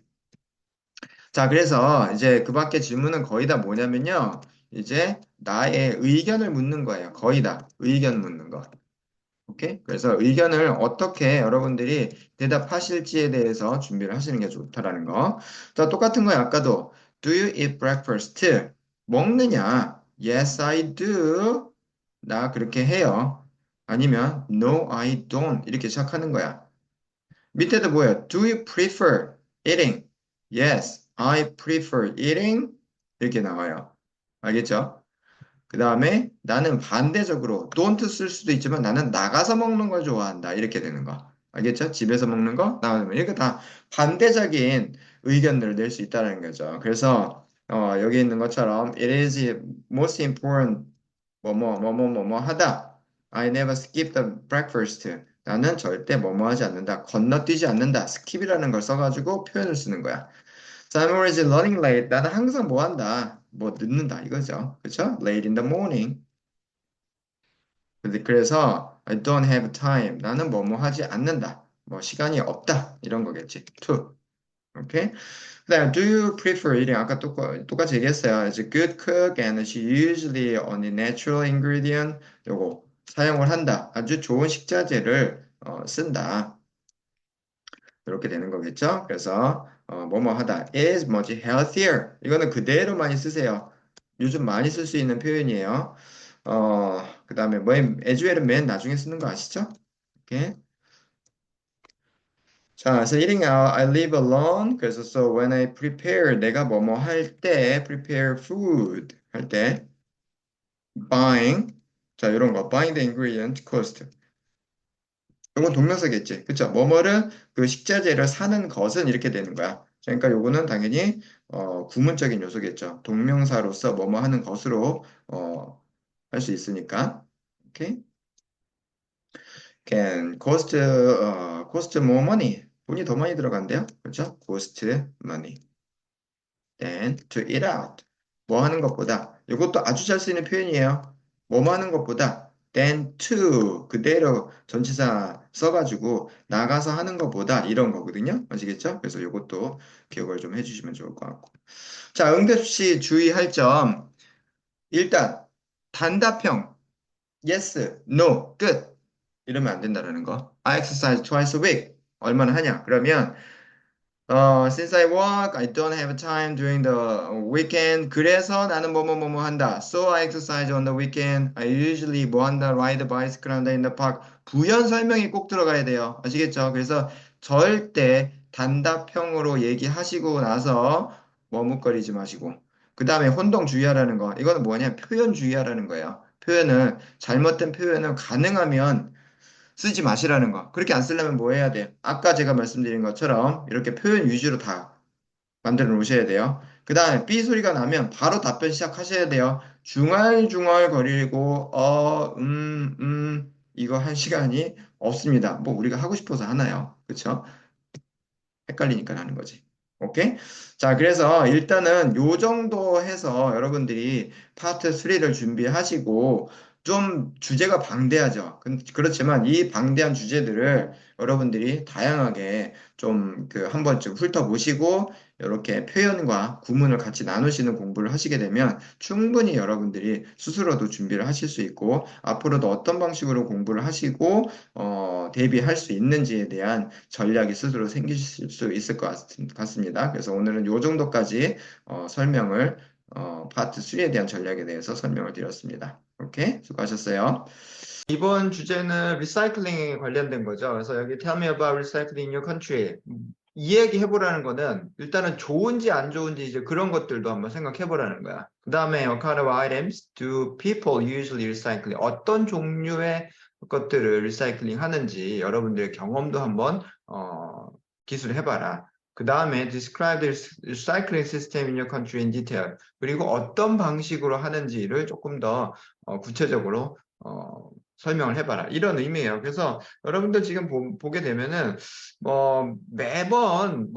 자, 그래서 이제 그 밖에 질문은 거의 다 뭐냐면요. 이제 나의 의견을 묻는 거예요. 거의 다 의견 묻는 거. 오케이? 그래서 의견을 어떻게 여러분들이 대답하실지에 대해서 준비를 하시는 게 좋다라는 거. 자, 똑같은 거예요. 아까도 Do you eat breakfast? 먹느냐? Yes, I do. 나 그렇게 해요. 아니면 No, I don't. 이렇게 시작하는 거야. 밑에도 뭐야? Do you prefer eating? Yes, I prefer eating. 이렇게 나와요. 알겠죠? 그 다음에 나는 반대적으로 don't 쓸 수도 있지만 나는 나가서 먹는 걸 좋아한다. 이렇게 되는 거. 알겠죠? 집에서 먹는 거, 나가서 먹는 거. 이렇게 다 반대적인 의견들을 낼 수 있다는 거죠. 그래서 여기 있는 것처럼 it is most important 뭐뭐 하다. I never skip the breakfast. 나는 절대 뭐뭐 하지 않는다. 건너뛰지 않는다. skip이라는 걸 써가지고 표현을 쓰는 거야. So I'm always running late. 나는 항상 뭐 한다. 뭐 늦는다 이거죠. 그렇죠? Late in the morning. 그래서 I don't have time. 나는 뭐뭐 하지 않는다. 뭐 시간이 없다. 이런 거겠지. To. 오케이? 그다음 do you prefer eating? 아까 똑같이 얘기했어요. It's a good cook and she usually only natural ingredient. 요거 사용을 한다. 아주 좋은 식자재를 쓴다. 이렇게 되는 거겠죠? 그래서 뭐뭐 하다 is 뭐지 healthier 이거는 그대로 많이 쓰세요. 요즘 많이 쓸 수 있는 표현이에요. 그다음에 뭐 as well은 맨 나중에 쓰는 거 아시죠? 오케이. 자, 그래서 eating out, I live alone. 그래서 so when I prepare 내가 뭐뭐 할 때 prepare food 할 때 buying 자 이런 거 buying the ingredient cost 이건 동명사겠지. 그쵸? 뭐뭐를 그 식자재를 사는 것은 이렇게 되는 거야. 그러니까 요거는 당연히 구문적인 요소겠죠. 동명사로서 뭐뭐 하는 것으로 할 수 있으니까. 오케이? Can cost more money. 돈이 더 많이 들어간대요. 그렇죠? cost money. Then to eat out. 뭐 하는 것보다. 이것도 아주 잘 쓰이는 표현이에요. 뭐 하는 것보다 than to 그대로 전치사 써가지고 나가서 하는 것보다 이런 거거든요. 아시겠죠? 그래서 이것도 기억을 좀 해주시면 좋을 것 같고. 자, 응답시 주의할 점. 일단 단답형 yes, no, 끝. 이러면 안 된다라는 거. I exercise twice a week. 얼마나 하냐? 그러면 since I work, I don't have time during the weekend. 그래서 나는 뭐뭐 한다. So I exercise on the weekend. I usually 뭐 한다. Ride bicycle 한다 in the park. 부연 설명이 꼭 들어가야 돼요. 아시겠죠? 그래서 절대 단답형으로 얘기하시고 나서 머뭇거리지 마시고. 그 다음에 혼동 주의하라는 거. 이거는 뭐냐? 표현 주의하라는 거예요. 표현을, 잘못된 표현을 가능하면 쓰지 마시라는 거. 그렇게 안 쓰려면 뭐 해야 돼? 아까 제가 말씀드린 것처럼 이렇게 표현 위주로 다 만들어 놓으셔야 돼요. 그 다음에 B 소리가 나면 바로 답변 시작하셔야 돼요. 중얼중얼 거리고 이거 한 시간이 없습니다. 뭐 우리가 하고 싶어서 하나요? 그쵸? 헷갈리니까 하는 거지. 오케이? 자, 그래서 일단은 요 정도 해서 여러분들이 파트 3를 준비하시고 좀 주제가 방대하죠. 그렇지만 이 방대한 주제들을 여러분들이 다양하게 좀 그 한 번쯤 훑어보시고 이렇게 표현과 구문을 같이 나누시는 공부를 하시게 되면 충분히 여러분들이 스스로도 준비를 하실 수 있고 앞으로도 어떤 방식으로 공부를 하시고 대비할 수 있는지에 대한 전략이 스스로 생기실 수 있을 것 같습니다. 그래서 오늘은 이 정도까지 설명을 파트 3에 대한 전략에 대해서 설명을 드렸습니다. 오케이, 수고하셨어요. 이번 주제는 리사이클링에 관련된 거죠. 그래서 여기 Tell me about recycling in your country. 이 얘기 해보라는 거는 일단은 좋은지 안 좋은지 이제 그런 것들도 한번 생각해 보라는 거야. 그 다음에 what kind of items do people usually recycle? 어떤 종류의 것들을 리사이클링 하는지 여러분들의 경험도 한번 기술해 봐라. 그 다음에 describe the recycling system in your country in detail. 그리고 어떤 방식으로 하는지를 조금 더 구체적으로 설명을 해봐라. 이런 의미예요. 그래서 여러분들 지금 보게 되면은 매번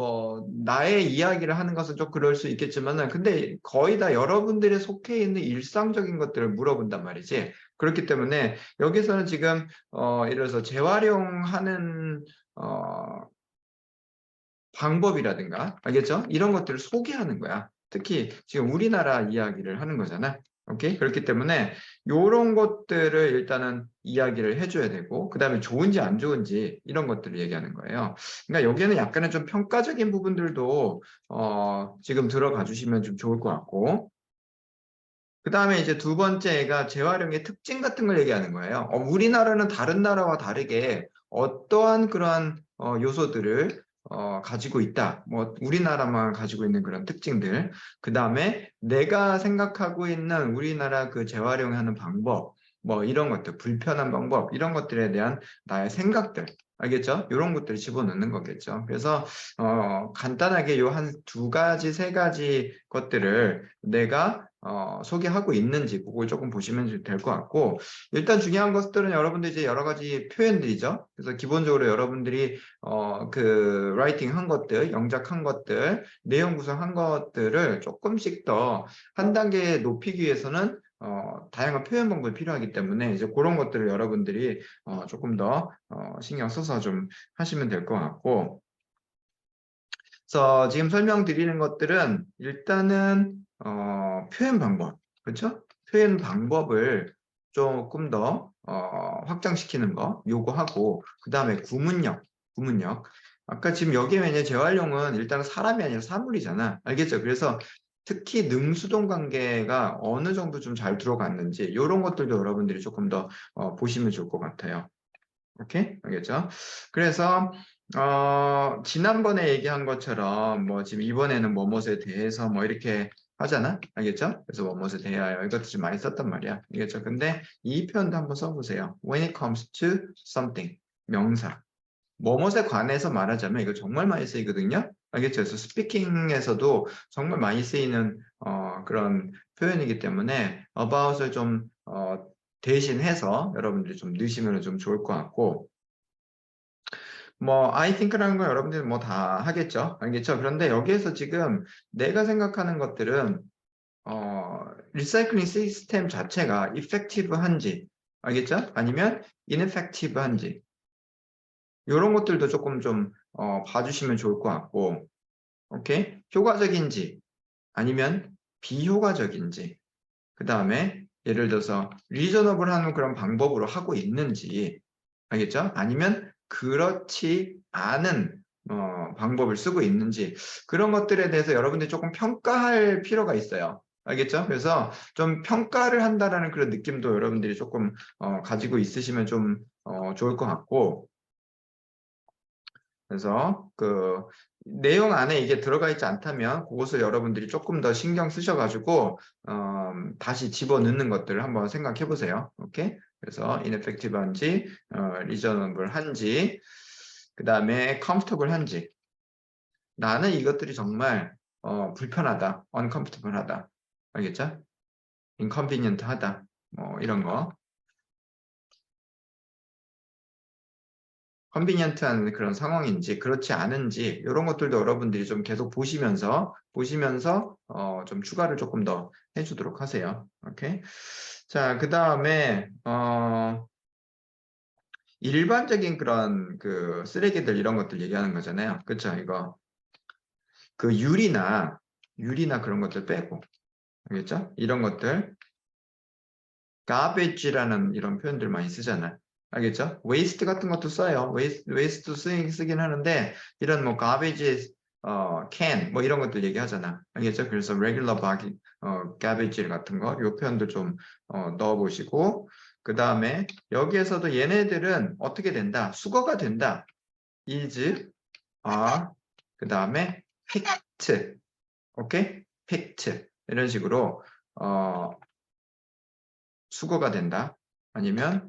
나의 이야기를 하는 것은 좀 그럴 수 있겠지만은 근데 거의 다 여러분들의 속해 있는 일상적인 것들을 물어본단 말이지. 그렇기 때문에 여기서는 지금 예를 들어서 재활용하는 방법이라든가 알겠죠? 이런 것들을 소개하는 거야. 특히 지금 우리나라 이야기를 하는 거잖아. 오케이? 그렇기 때문에 이런 것들을 일단은 이야기를 해줘야 되고 그 다음에 좋은지 안 좋은지 이런 것들을 얘기하는 거예요. 그러니까 여기에는 약간은 좀 평가적인 부분들도 지금 들어가 주시면 좀 좋을 것 같고 그 다음에 이제 두 번째가 재활용의 특징 같은 걸 얘기하는 거예요. 우리나라는 다른 나라와 다르게 어떠한 그러한 요소들을 가지고 있다. 뭐 우리나라만 가지고 있는 그런 특징들. 그 다음에 내가 생각하고 있는 우리나라 그 재활용하는 방법, 뭐 이런 것들, 불편한 방법, 이런 것들에 대한 나의 생각들. 알겠죠? 이런 것들을 집어넣는 거겠죠. 그래서 간단하게 요 한 두 가지, 세 가지 것들을 내가 소개하고 있는지 그걸 조금 보시면 될 것 같고, 일단 중요한 것들은 여러분들 이제 여러 가지 표현들이죠. 그래서 기본적으로 여러분들이 그 라이팅 한 것들, 영작한 것들, 내용 구성한 것들을 조금씩 더 한 단계 높이기 위해서는 다양한 표현 방법이 필요하기 때문에 이제 그런 것들을 여러분들이 조금 더 신경 써서 좀 하시면 될 것 같고, 그래서 지금 설명드리는 것들은 일단은 표현 방법, 그렇죠? 표현 방법을 조금 더 확장시키는 거 요구하고, 그 다음에 구문력. 아까 지금 여기에 왜냐 재활용은 일단은 사람이 아니라 사물이잖아. 알겠죠? 그래서 특히 능수동 관계가 어느 정도 좀 잘 들어갔는지 이런 것들도 여러분들이 조금 더 보시면 좋을 것 같아요. 오케이? 알겠죠? 그래서 지난번에 얘기한 것처럼 뭐 지금 이번에는 뭐뭇에 대해서 뭐 이렇게 하잖아? 알겠죠? 그래서 뭐뭇에 대하여 이것도 좀 많이 썼단 말이야. 알겠죠? 근데 이 표현도 한번 써보세요. When it comes to something. 명사. 뭐뭇에 관해서 말하자면 이거 정말 많이 쓰이거든요. 알겠죠? 그래서 스피킹에서도 정말 많이 쓰이는 그런 표현이기 때문에 about을 좀 대신해서 여러분들이 좀 넣으시면 좀 좋을 것 같고, 뭐 I think라는 건 여러분들이 뭐 다 하겠죠. 알겠죠? 그런데 여기에서 지금 내가 생각하는 것들은 리사이클링 시스템 자체가 effective한지, 알겠죠? 아니면 ineffective한지 이런 것들도 조금 좀 봐주시면 좋을 것 같고, 오케이? 효과적인지 아니면 비효과적인지, 그 다음에 예를 들어서 리저너블한 그런 방법으로 하고 있는지, 알겠죠? 아니면 그렇지 않은 방법을 쓰고 있는지, 그런 것들에 대해서 여러분들이 조금 평가할 필요가 있어요. 알겠죠? 그래서 좀 평가를 한다라는 그런 느낌도 여러분들이 조금 가지고 있으시면 좀 좋을 것 같고, 그래서 그 내용 안에 이게 들어가 있지 않다면 그것을 여러분들이 조금 더 신경 쓰셔가지고 다시 집어넣는 것들을 한번 생각해 보세요. 오케이? 그래서 ineffective한지, reasonable한지, 그 다음에 comfortable한지. 나는 이것들이 정말 불편하다, uncomfortable하다, 알겠죠? inconvenient하다, 뭐 이런 거. 컨비니언트한 그런 상황인지 그렇지 않은지 이런 것들도 여러분들이 좀 계속 보시면서 좀 추가를 조금 더 해주도록 하세요. 오케이. 자, 그 다음에 일반적인 그런 그 쓰레기들 이런 것들 얘기하는 거잖아요. 그렇죠? 이거 그 유리나 그런 것들 빼고, 알겠죠? 이런 것들 garbage라는 이런 표현들 많이 쓰잖아. 알겠죠? waste 같은 것도 써요. waste도 쓰긴 하는데, 이런 뭐 garbage, can, 뭐 이런 것들 얘기하잖아. 알겠죠? 그래서 regular garbage 같은 거, 요 표현도 좀 넣어보시고, 그 다음에 여기에서도 얘네들은 어떻게 된다? 수거가 된다. is, are, 그 다음에 picked, 오케이? picked. 이런 식으로, 수거가 된다. 아니면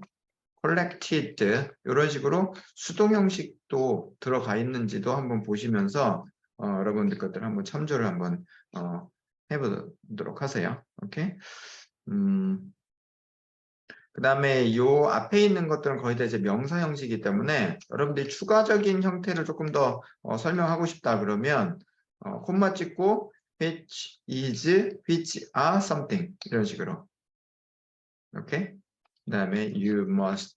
collected 이런 식으로 수동 형식도 들어가 있는지도 한번 보시면서 여러분들 것들 한번 참조를 한번 해보도록 하세요. 오케이. 그 다음에 요 앞에 있는 것들은 거의 다 이제 명사 형식이기 때문에 여러분들이 추가적인 형태를 조금 더 설명하고 싶다 그러면 콤마 찍고 which is, which are something 이런 식으로. 오케이. 그 다음에 you must,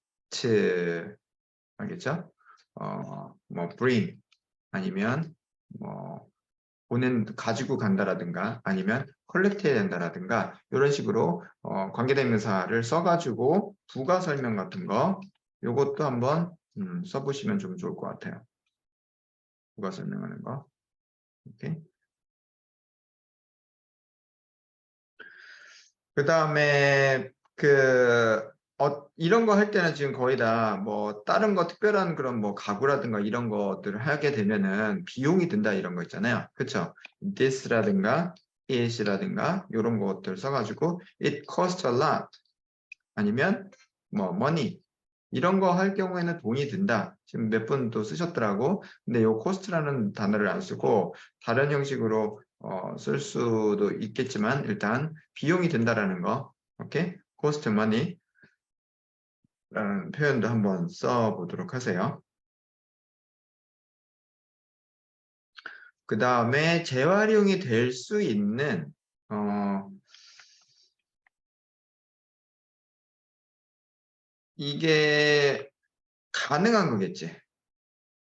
알겠죠? 뭐 bring 아니면 뭐 가지고 간다라든가 아니면 collect 해야 된다라든가 이런 식으로 관계대명사를 써가지고 부가 설명 같은 거 요것도 한번 써보시면 좀 좋을 것 같아요. 부가 설명하는 거. 오케이. 그 다음에 이런 거 할 때는 지금 거의 다 뭐 다른 거 특별한 그런 뭐 가구라든가 이런 것들을 하게 되면은 비용이 든다 이런 거 있잖아요. 그쵸? this라든가 it이라든가 이런 것들 써가지고 it costs a lot 아니면 뭐 money 이런 거 할 경우에는 돈이 든다. 지금 몇 분 또 쓰셨더라고. 근데 요 cost라는 단어를 안 쓰고 다른 형식으로 쓸 수도 있겠지만 일단 비용이 든다라는 거. 오케이? cost money 라는 표현도 한번 써보도록 하세요. 그 다음에 재활용이 될 수 있는 이게 가능한 거겠지.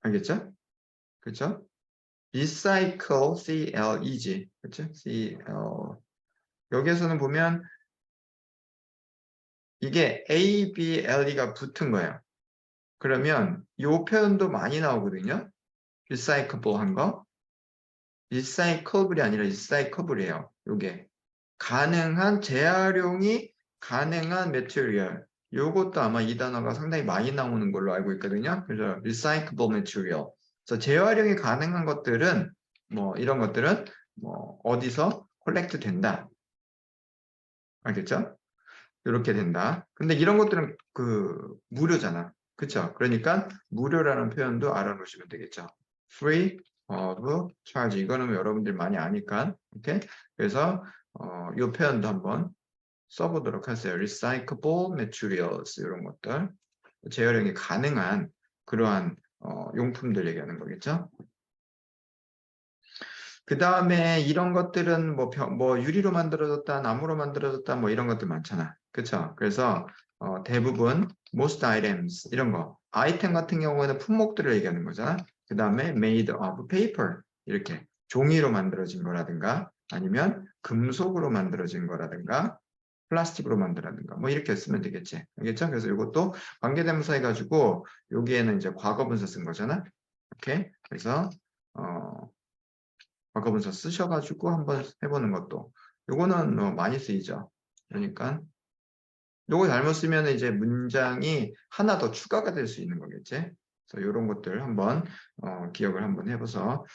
알겠죠? 그렇죠? recycle, CLEG. 그렇죠? CL. 여기에서는 보면 이게 A, B, LE가 붙은 거예요. 그러면 이 표현도 많이 나오거든요. recyclable 한 거. recyclable이 아니라 recyclable이에요. 이게 가능한 재활용이 가능한 material. 요것도 아마 이 단어가 상당히 많이 나오는 걸로 알고 있거든요. 그래서 recyclable material. 그래서 재활용이 가능한 것들은 뭐 이런 것들은 뭐 어디서 콜렉트 된다. 알겠죠? 이렇게 된다. 근데 이런 것들은 무료잖아. 그쵸? 그러니까 무료라는 표현도 알아놓으시면 되겠죠. free of charge. 이거는 여러분들 많이 아니까. 오케이? 그래서 이 표현도 한번 써보도록 하세요. recyclable materials 이런 것들. 재활용이 가능한 그러한 용품들 얘기하는 거겠죠. 그 다음에 이런 것들은 뭐 유리로 만들어졌다, 나무로 만들어졌다, 뭐 이런 것들 많잖아. 그쵸? 그래서 대부분 most items 이런 거. 아이템 같은 경우에는 품목들을 얘기하는 거잖아. 그 다음에 made of paper 이렇게 종이로 만들어진 거라든가 아니면 금속으로 만들어진 거라든가 플라스틱으로 만들어진가 뭐 이렇게 쓰면 되겠지. 알겠죠? 그래서 이것도 관계대명사 해가지고 여기에는 이제 과거분사 쓴 거잖아. 오케이? 그래서 과거분사 쓰셔가지고 한번 해보는 것도 요거는 많이 쓰이죠. 그러니까 요거 잘못 쓰면 이제 문장이 하나 더 추가가 될 수 있는 거겠지. 그래서 이런 것들 한번 기억을 한번 해보서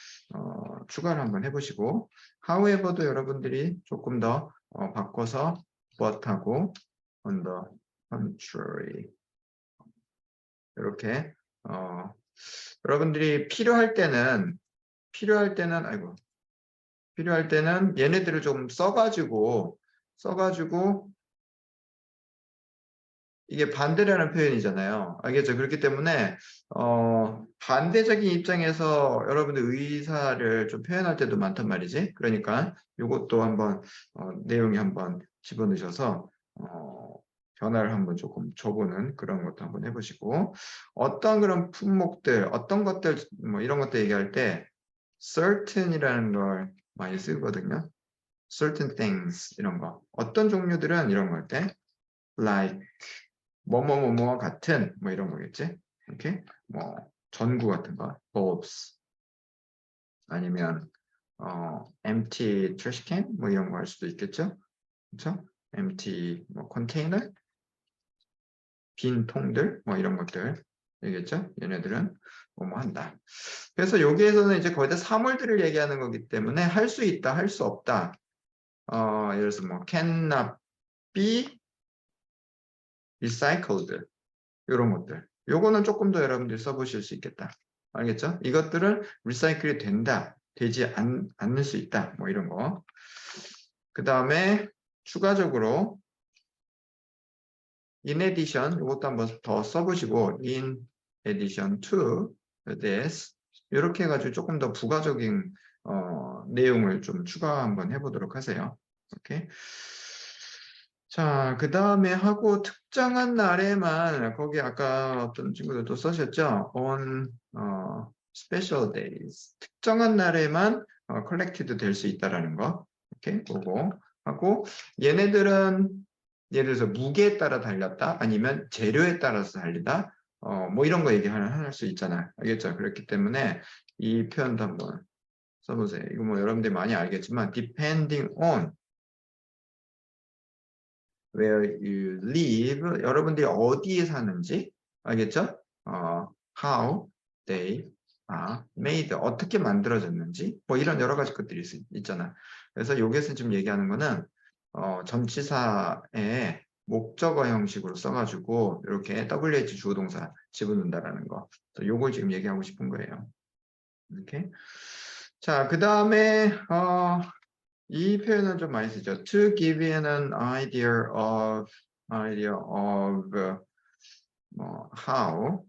추가를 한번 해보시고 however도 여러분들이 조금 더 바꿔서 but하고 on the contrary 이렇게 여러분들이 아이고 필요할 때는 얘네들을 좀 써가지고 이게 반대라는 표현이잖아요. 알겠죠? 그렇기 때문에 반대적인 입장에서 여러분들 의사를 좀 표현할 때도 많단 말이지. 그러니까 이것도 한번 내용에 한번 집어넣으셔서 변화를 한번 조금 줘보는 그런 것도 한번 해보시고 어떤 그런 품목들, 어떤 것들 뭐 이런 것들 얘기할 때 certain이라는 걸 많이 쓰거든요. certain things 이런 거. 어떤 종류들은 이런 거 할 때 like 뭐뭐뭐뭐와 같은 뭐 이런 거겠지. 이렇게 뭐 전구 같은 거, bulbs 아니면 empty trash can 뭐 이런 거 할 수도 있겠죠. 그렇죠? empty 뭐 container 빈 통들 뭐 이런 것들 되겠죠. 얘네들은 뭐뭐 한다. 그래서 여기에서는 이제 거의 다 사물들을 얘기하는 거기 때문에 할 수 있다, 할 수 없다. 예를 들어서 뭐 cannot be recycled 이런 것들. 요거는 조금 더 여러분들이 써보실 수 있겠다. 알겠죠? 이것들은 리사이클이 된다, 되지 않을 수 있다. 뭐 이런 거. 그 다음에 추가적으로 in addition 이것도 한번 더 써보시고 in addition to this 이렇게 해가지고 조금 더 부가적인 내용을 좀 추가 한번 해보도록 하세요. 오케이. 자, 그 다음에 하고 특정한 날에만 거기 아까 어떤 친구들도 써셨죠? on special days 특정한 날에만 collected 될 수 있다라는 거 이렇게 보고 하고 얘네들은 예를 들어서 무게에 따라 달렸다 아니면 재료에 따라서 달리다 뭐 이런 거 얘기할 수 있잖아. 알겠죠? 그렇기 때문에 이 표현도 한번 써보세요. 이거 뭐 여러분들이 많이 알겠지만 depending on where you live, 여러분들이 어디에 사는지, 알겠죠? how they are made, 어떻게 만들어졌는지, 뭐 이런 여러 가지 것들이 있잖아. 그래서 여기서 지금 얘기하는 거는 전치사의 목적어 형식으로 써가지고 이렇게 WH 주어 동사 집어넣는다라는 거. 요걸 지금 얘기하고 싶은 거예요. 이렇게. 자, 그 다음에 이 표현은 좀 많이 쓰죠. To give you an idea of how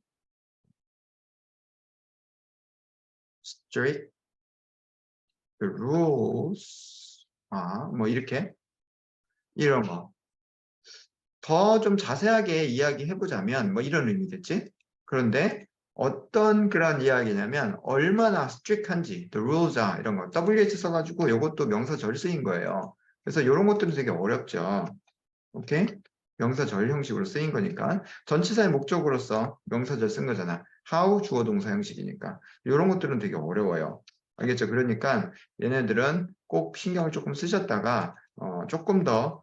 strict the rules 뭐 이렇게 이런 거. 더 좀 자세하게 이야기해보자면 뭐 이런 의미겠지? 그런데 어떤 그런 이야기냐면 얼마나 strict한지, the rules are 이런 거 WH 써가지고 이것도 명사절 쓰인 거예요. 그래서 이런 것들은 되게 어렵죠. 오케이? 명사절 형식으로 쓰인 거니까 전치사의 목적으로서 명사절 쓴 거잖아. how 주어 동사 형식이니까 이런 것들은 되게 어려워요. 알겠죠? 그러니까 얘네들은 꼭 신경을 조금 쓰셨다가 조금 더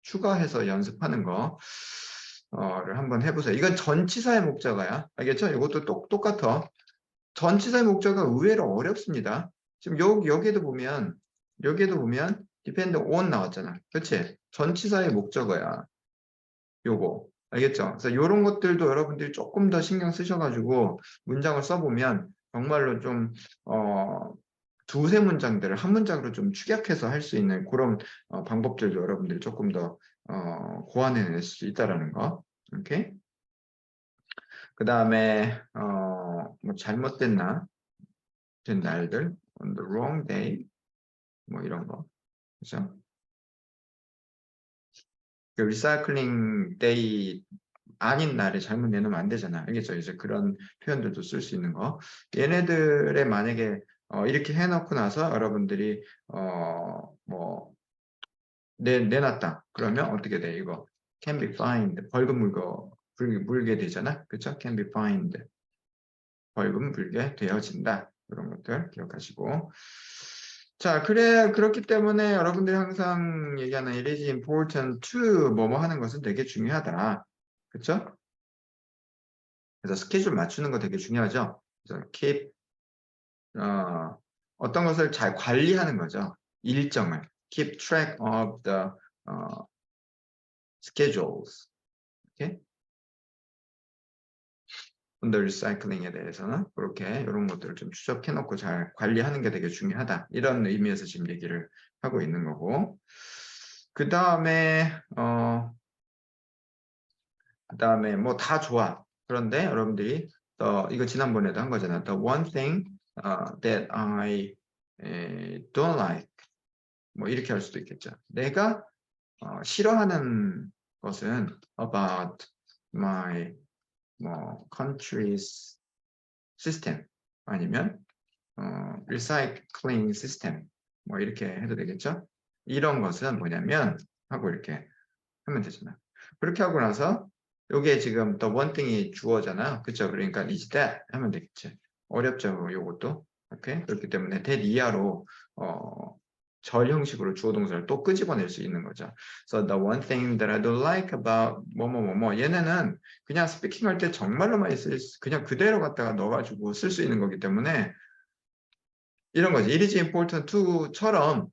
추가해서 연습하는 거를 한번 해보세요. 이건 전치사의 목적어야. 알겠죠? 이것도 똑같아. 전치사의 목적어가 의외로 어렵습니다. 지금 여기에도 보면 depend on 나왔잖아. 그렇지? 전치사의 목적어야. 요거. 알겠죠? 그래서 이런 것들도 여러분들이 조금 더 신경 쓰셔가지고 문장을 써보면 정말로 좀 두세 문장들을 한 문장으로 좀 축약해서 할 수 있는 그런 방법들도 여러분들이 조금 더 고안해낼 수 있다라는 거. 오케이? 그 다음에 뭐 잘못된 날들, on the wrong day, 뭐 이런 거. 그죠? 그 리사이클링 데이 아닌 날에 잘못 내놓으면 안 되잖아. 알겠죠? 이제 그런 표현들도 쓸 수 있는 거. 얘네들에 만약에 이렇게 해놓고 나서 여러분들이 뭐 내놨다. 그러면 어떻게 돼? 이거 can be fined. 벌금 물게 되잖아. 그쵸? can be fined. 벌금 물게 되어진다. 이런 것들 기억하시고. 자, 그렇기 때문에 여러분들이 항상 얘기하는 it is important to 뭐뭐 하는 것은 되게 중요하다. 그쵸? 그래서 스케줄 맞추는 거 되게 중요하죠. 그래서 keep 어떤 것을 잘 관리하는 거죠. 일정을 keep track of the schedules. 오케이? under recycling에 대해서는 그렇게 이런 것들을 좀 추적해 놓고 잘 관리하는 게 되게 중요하다. 이런 의미에서 지금 얘기를 하고 있는 거고. 그 다음에 뭐 다 좋아. 그런데 여러분들이 이거 지난번에도 한 거잖아. The one thing that I don't like. 뭐 이렇게 할 수도 있겠죠. 내가 싫어하는 것은 about my country's system 아니면 recycling system 뭐 이렇게 해도 되겠죠. 이런 것은 뭐냐면 하고 이렇게 하면 되잖아. 그렇게 하고 나서 요게 지금 the one thing이 주어잖아. 그쵸? 그러니까 is that 하면 되겠지. 어렵죠. 요것도. 오케이? 그렇기 때문에 that 이하로 절 형식으로 주어 동사를 또 끄집어낼 수 있는 거죠. So the one thing that I don't like about 뭐뭐뭐뭐 얘네는 그냥 스피킹 할 때 정말로 많이 그냥 그대로 갖다가 넣어가지고 쓸 수 있는 거기 때문에 이런 거지. It is important to처럼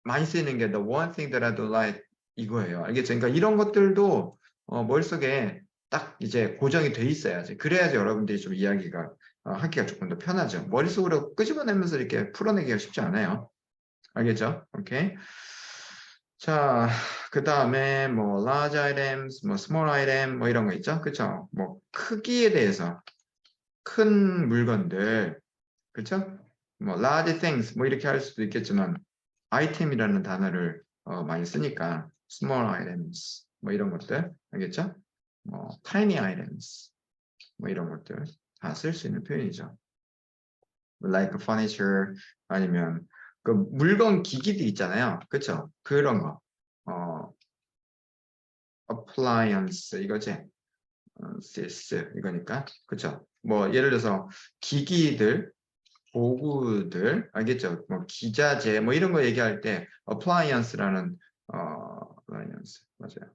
많이 쓰이는 게 the one thing that I don't like 이거예요. 알겠죠? 그러니까 이런 것들도 머릿속에 딱 이제 고정이 돼 있어야지. 그래야지 여러분들이 좀 이야기가 하기가 조금 더 편하죠. 머릿속으로 끄집어내면서 이렇게 풀어내기가 쉽지 않아요. 알겠죠? 오케이. 자, 그 다음에 뭐 large items, 뭐 small item 뭐 이런 거 있죠? 그쵸? 뭐 크기에 대해서 큰 물건들, 그쵸? 뭐 large things 뭐 이렇게 할 수도 있겠지만 아이템이라는 단어를 많이 쓰니까 small items 뭐 이런 것들 알겠죠? 뭐 tiny items 뭐 이런 것들 다 쓸 수 있는 표현이죠. like furniture 아니면 그 물건 기기들 있잖아요. 그쵸? 그런 거. appliance 이거지. sys 이거니까. 그쵸? 뭐 예를 들어서 기기들, 도구들 알겠죠? 뭐 기자재 뭐 이런 거 얘기할 때 appliance라는 appliance. 맞아요.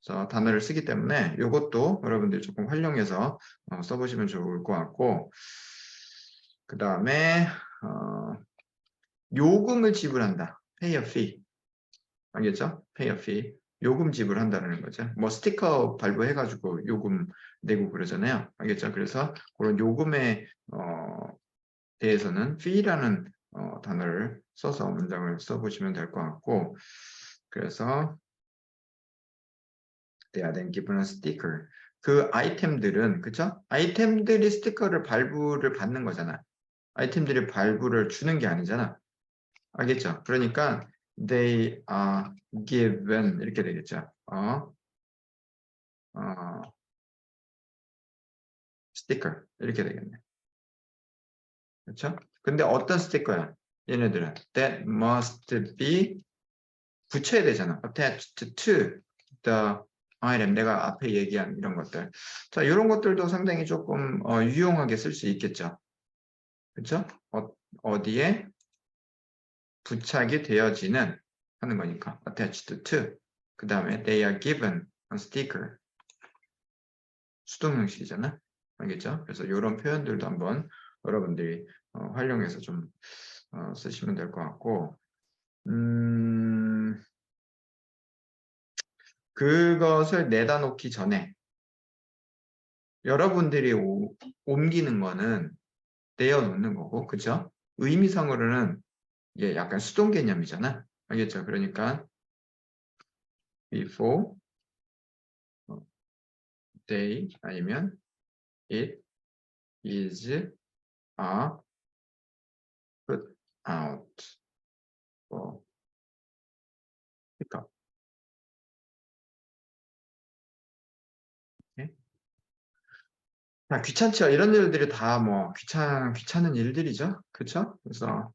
그래서 단어를 쓰기 때문에 이것도 여러분들이 조금 활용해서 써보시면 좋을 것 같고, 그 다음에 요금을 지불한다. pay a fee. 알겠죠? pay a fee. 요금 지불한다는 거죠. 뭐 스티커 발부해가지고 요금 내고 그러잖아요. 알겠죠? 그래서 그런 요금에 대해서는 fee라는 단어를 써서 문장을 써보시면 될 것 같고, 그래서 they are then given a sticker. 그 아이템들은, 그쵸? 아이템들이 스티커를 발부를 받는 거잖아. 아이템들이 발부를 주는 게 아니잖아. 알겠죠? 그러니까 they are given 이렇게 되겠죠. 스티커 이렇게 되겠네. 그렇죠? 근데 어떤 스티커야? 얘네들은 that must be 붙여야 되잖아. attached to the item. 내가 앞에 얘기한 이런 것들. 자, 이런 것들도 상당히 조금 유용하게 쓸 수 있겠죠. 그렇죠? 어디에 부착이 되어지는 하는 거니까 attached to. 그 다음에 they are given a sticker. 수동 형식이잖아. 알겠죠? 그래서 이런 표현들도 한번 여러분들이 활용해서 좀 쓰시면 될 것 같고, 그것을 내다 놓기 전에 여러분들이 옮기는 거는 내어 놓는 거고, 그죠? 의미상으로는 이게 약간 수동 개념이잖아. 알겠죠? 그러니까 before they 아니면 it is put out for pickup. 오케이? 자, 귀찮죠? 이런 일들이 다 뭐 귀찮은 일들이죠. 그쵸? 그래서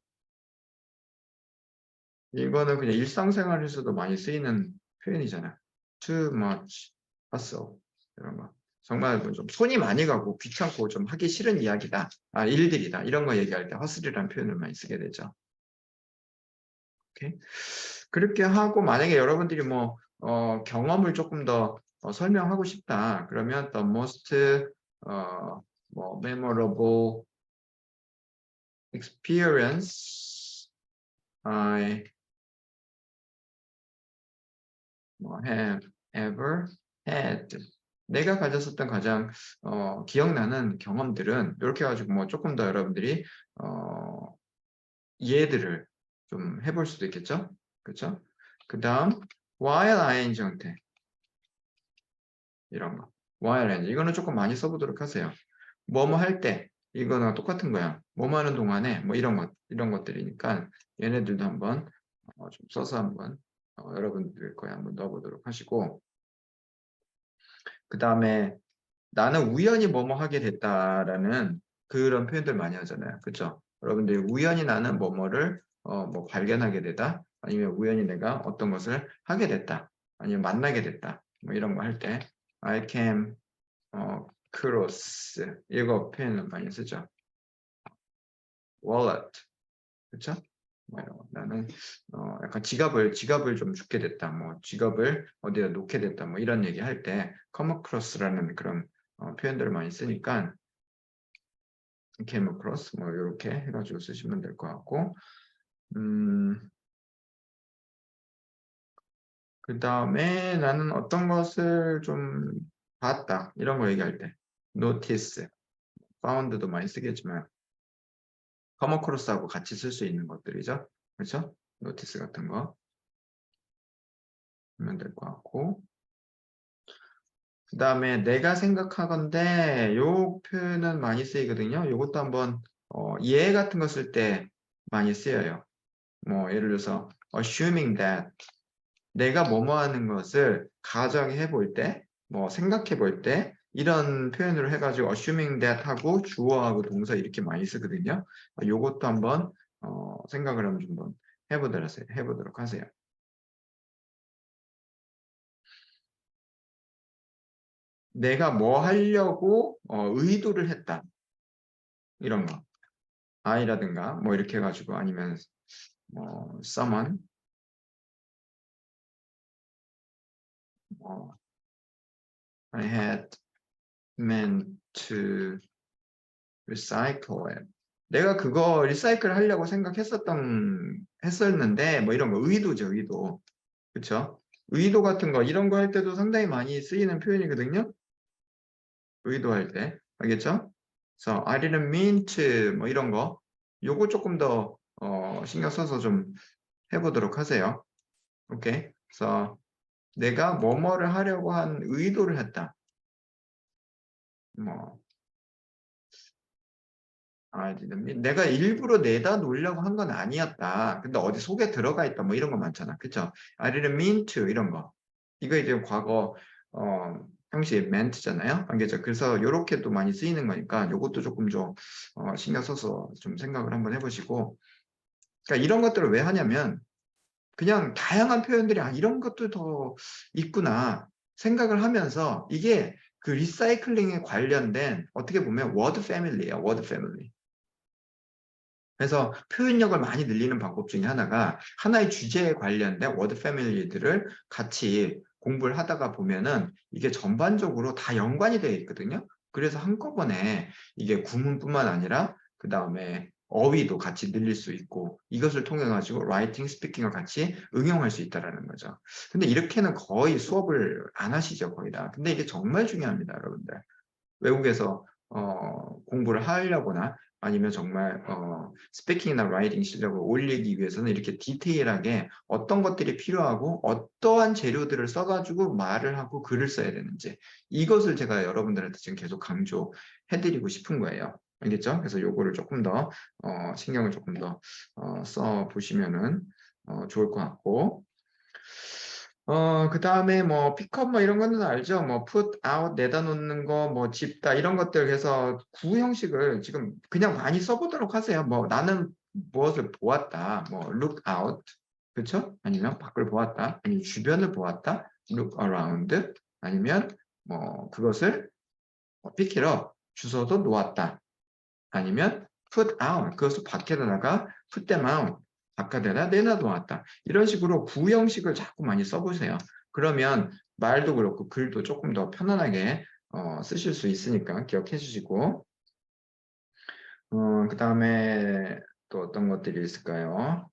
이거는 그냥 일상생활에서도 많이 쓰이는 표현이잖아. Too much hassle 이런 거. 정말 좀 손이 많이 가고 귀찮고 좀 하기 싫은 이야기다. 일들이다. 이런 거 얘기할 때 hustle이라는 표현을 많이 쓰게 되죠. 오케이? 그렇게 하고 만약에 여러분들이 뭐 경험을 조금 더 설명하고 싶다. 그러면 the most 뭐 memorable experience I have ever had. 내가 가졌었던 가장 기억나는 경험들은 이렇게 해가지고 뭐 조금 더 여러분들이 이해들을 좀 해볼 수도 있겠죠? 그렇죠? 그 다음 while ing 형태 이런 거. while ing 이거는 조금 많이 써보도록 하세요. 뭐뭐 할 때 이거는 똑같은 거야. 뭐뭐 하는 동안에 뭐 이런 것들이니까 얘네들도 한번 좀 써서 한번 여러분들 거에 한번 넣어보도록 하시고, 그 다음에 나는 우연히 뭐뭐 하게 됐다라는 그런 표현들 많이 하잖아요. 그렇죠? 여러분들이 우연히 나는 뭐뭐를 뭐 발견하게 되다, 아니면 우연히 내가 어떤 것을 하게 됐다, 아니면 만나게 됐다, 뭐 이런 거 할 때 I came cross 이거 표현을 많이 쓰죠. wallet, 그렇죠? 뭐 이런 거. 나는 약간 지갑을 좀 죽게 됐다, 뭐 지갑을 어디다 놓게 됐다, 뭐 이런 얘기 할 때 come across라는 그런 표현들을 많이 쓰니까 came across 뭐 이렇게 해가지고 쓰시면 될 것 같고, 그 다음에 나는 어떤 것을 좀 봤다 이런 거 얘기할 때 notice, found도 많이 쓰겠지만 come across하고 같이 쓸 수 있는 것들이죠. 그렇죠? notice 같은 거 하면 될 것 같고, 그 다음에 내가 생각하건대 요 표현은 많이 쓰이거든요. 요것도 한번 예 같은 거 쓸 때 많이 쓰여요. 뭐 예를 들어서 assuming that 내가 뭐뭐 하는 것을 가정해 볼 때, 뭐 생각해 볼 때 이런 표현으로 해가지고 assuming that 하고 주어하고 동사 이렇게 많이 쓰거든요. 요것도 한번 생각을 한번 해보도록 하세요. 내가 뭐 하려고 의도를 했다. 이런 거. I라든가 뭐 이렇게 해가지고 아니면 someone I had meant to recycle it. 내가 그거 리사이클 하려고 했었는데, 뭐 이런 거, 의도죠, 의도. 그쵸? 의도 같은 거, 이런 거 할 때도 상당히 많이 쓰이는 표현이거든요. 의도할 때. 알겠죠? 그래서 I didn't mean to, 뭐 이런 거. 요거 조금 더, 신경 써서 좀 해보도록 하세요. 오케이. 그래서 내가 뭐뭐를 하려고 한 의도를 했다. 뭐, 내가 일부러 내다 놓으려고 한 건 아니었다. 근데 어디 속에 들어가 있다. 뭐 이런 거 많잖아. 그쵸? I didn't mean to 이런 거. 이거 이제 과거 형식 ment잖아요. 알겠죠? 그래서 이렇게도 많이 쓰이는 거니까 이것도 조금 좀 신경 써서 좀 생각을 한번 해보시고. 그러니까 이런 것들을 왜 하냐면 그냥 다양한 표현들이 이런 것도 더 있구나 생각을 하면서 이게 그 리사이클링에 관련된 어떻게 보면 워드 패밀리예요. 워드 패밀리. 그래서 표현력을 많이 늘리는 방법 중에 하나가 하나의 주제에 관련된 워드 패밀리들을 같이 공부를 하다가 보면은 이게 전반적으로 다 연관이 되어 있거든요. 그래서 한꺼번에 이게 구문뿐만 아니라 그 다음에 어휘도 같이 늘릴 수 있고 이것을 통해 가지고 라이팅, 스피킹을 같이 응용할 수 있다는 거죠. 근데 이렇게는 거의 수업을 안 하시죠, 거의 다. 근데 이게 정말 중요합니다, 여러분들. 외국에서 공부를 하려거나 아니면 정말 스피킹이나 라이팅 실력을 올리기 위해서는 이렇게 디테일하게 어떤 것들이 필요하고 어떠한 재료들을 써가지고 말을 하고 글을 써야 되는지 이것을 제가 여러분들한테 지금 계속 강조해드리고 싶은 거예요. 알겠죠? 그래서 요거를 조금 더 신경을 조금 더 써보시면은 좋을 것 같고 그 다음에 뭐 픽업 뭐 이런 거는 알죠? 뭐 put out 내다 놓는 거, 뭐 집다 이런 것들 해서 구형식을 지금 그냥 많이 써보도록 하세요. 뭐 나는 무엇을 보았다, 뭐 look out, 그렇죠? 아니면 밖을 보았다, 아니면 주변을 보았다, look around, 아니면 뭐 그것을 pick it up, 주워도 놓았다, 아니면 put out, 그것을 밖에다 나가 put them out, 바깥에다 내놔놓았다. 이런 식으로 구형식을 자꾸 많이 써보세요. 그러면 말도 그렇고 글도 조금 더 편안하게 쓰실 수 있으니까 기억해 주시고 그 다음에 또 어떤 것들이 있을까요?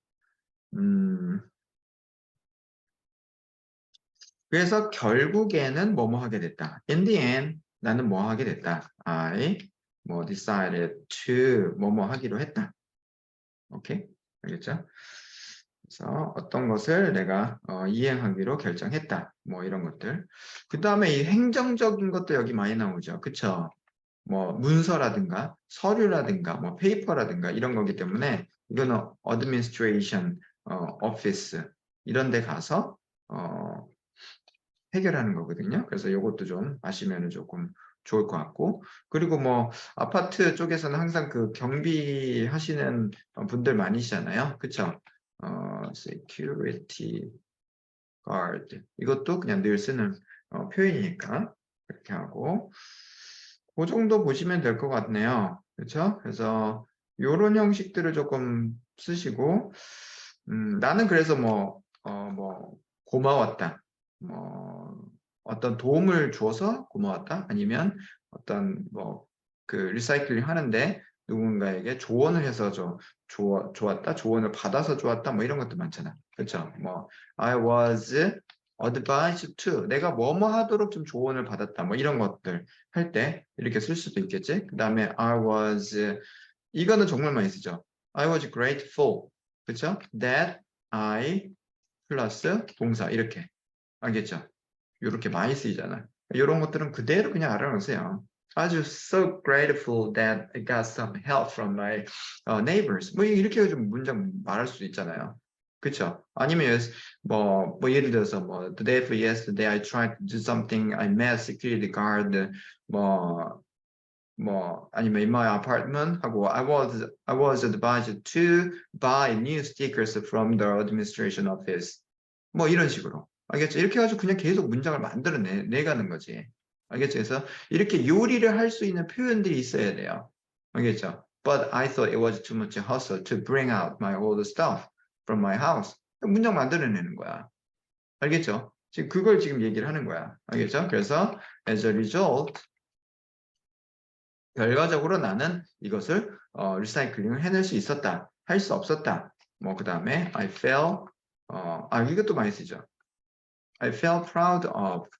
그래서 결국에는 뭐뭐 하게 됐다. In the end, 나는 뭐 하게 됐다. I 뭐 decided to 뭐뭐 하기로 했다. 오케이? 알겠죠? 그래서 어떤 것을 내가 이행하기로 결정했다. 뭐 이런 것들. 그 다음에 이 행정적인 것도 여기 많이 나오죠. 그쵸? 뭐 문서라든가 서류라든가 뭐 페이퍼라든가 이런 거기 때문에 이거는 administration office 이런 데 가서 해결하는 거거든요. 그래서 이것도 좀 아시면 조금 좋을 것 같고 그리고 뭐 아파트 쪽에서는 항상 그 경비 하시는 분들 많으시잖아요. 그쵸? security guard 이것도 그냥 늘 쓰는 표현이니까 그렇게 하고 그 정도 보시면 될 것 같네요. 그렇죠? 그래서 이런 형식들을 조금 쓰시고 나는 그래서 뭐 고마웠다. 뭐 어떤 도움을 줘서 고마웠다. 아니면 어떤 뭐 그 리사이클링 하는데 누군가에게 조언을 해서 좋았다. 조언을 받아서 좋았다. 뭐 이런 것도 많잖아. 그렇죠? 뭐 I was advised to 내가 뭐뭐 하도록 좀 조언을 받았다. 뭐 이런 것들 할 때 이렇게 쓸 수도 있겠지. 그 다음에 I was 이거는 정말 많이 쓰죠. I was grateful. 그렇죠? That I 플러스 동사 이렇게 알겠죠? 이렇게 많이 쓰이잖아. 이런 것들은 그대로 그냥 알아놓으세요. I was so grateful that I got some help from my neighbors. 뭐 이렇게 좀 문장 말할 수도 있잖아요. 그쵸? 아니면 뭐 예를 들어서 뭐 the day for yesterday I tried to do something. I met security guard. 뭐 아니면 in my apartment 하고 I was advised to buy new stickers from the administration office. 뭐 이런 식으로. 알겠죠? 이렇게 해가지고 그냥 계속 문장을 내가는 거지. 알겠죠? 그래서 이렇게 요리를 할 수 있는 표현들이 있어야 돼요. 알겠죠? But I thought it was too much hassle to bring out my old stuff from my house. 문장 만들어내는 거야. 알겠죠? 지금 그걸 지금 얘기를 하는 거야. 알겠죠? 그래서 as a result, 결과적으로 나는 이것을 리사이클링을 해낼 수 있었다. 할 수 없었다. 뭐 그 다음에 I felt 이것도 많이 쓰죠. I felt proud of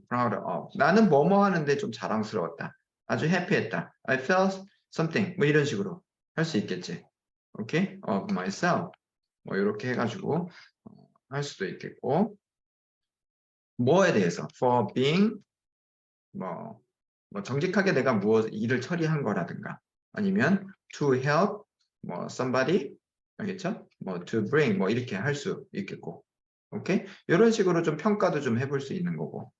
proud of. 나는 뭐뭐 하는데 좀 자랑스러웠다. 아주 해피했다. I felt something. 뭐 이런 식으로 할 수 있겠지. 오케이? Of myself. 뭐 이렇게 해가지고 할 수도 있겠고. 뭐에 대해서? For being 뭐 정직하게 내가 무엇 일을 처리한 거라든가 아니면 to help 뭐 somebody 알겠죠? 뭐 to bring 뭐 이렇게 할 수 있겠고. 오케이? 이런 식으로 좀 평가도 좀 해볼 수 있는 거고.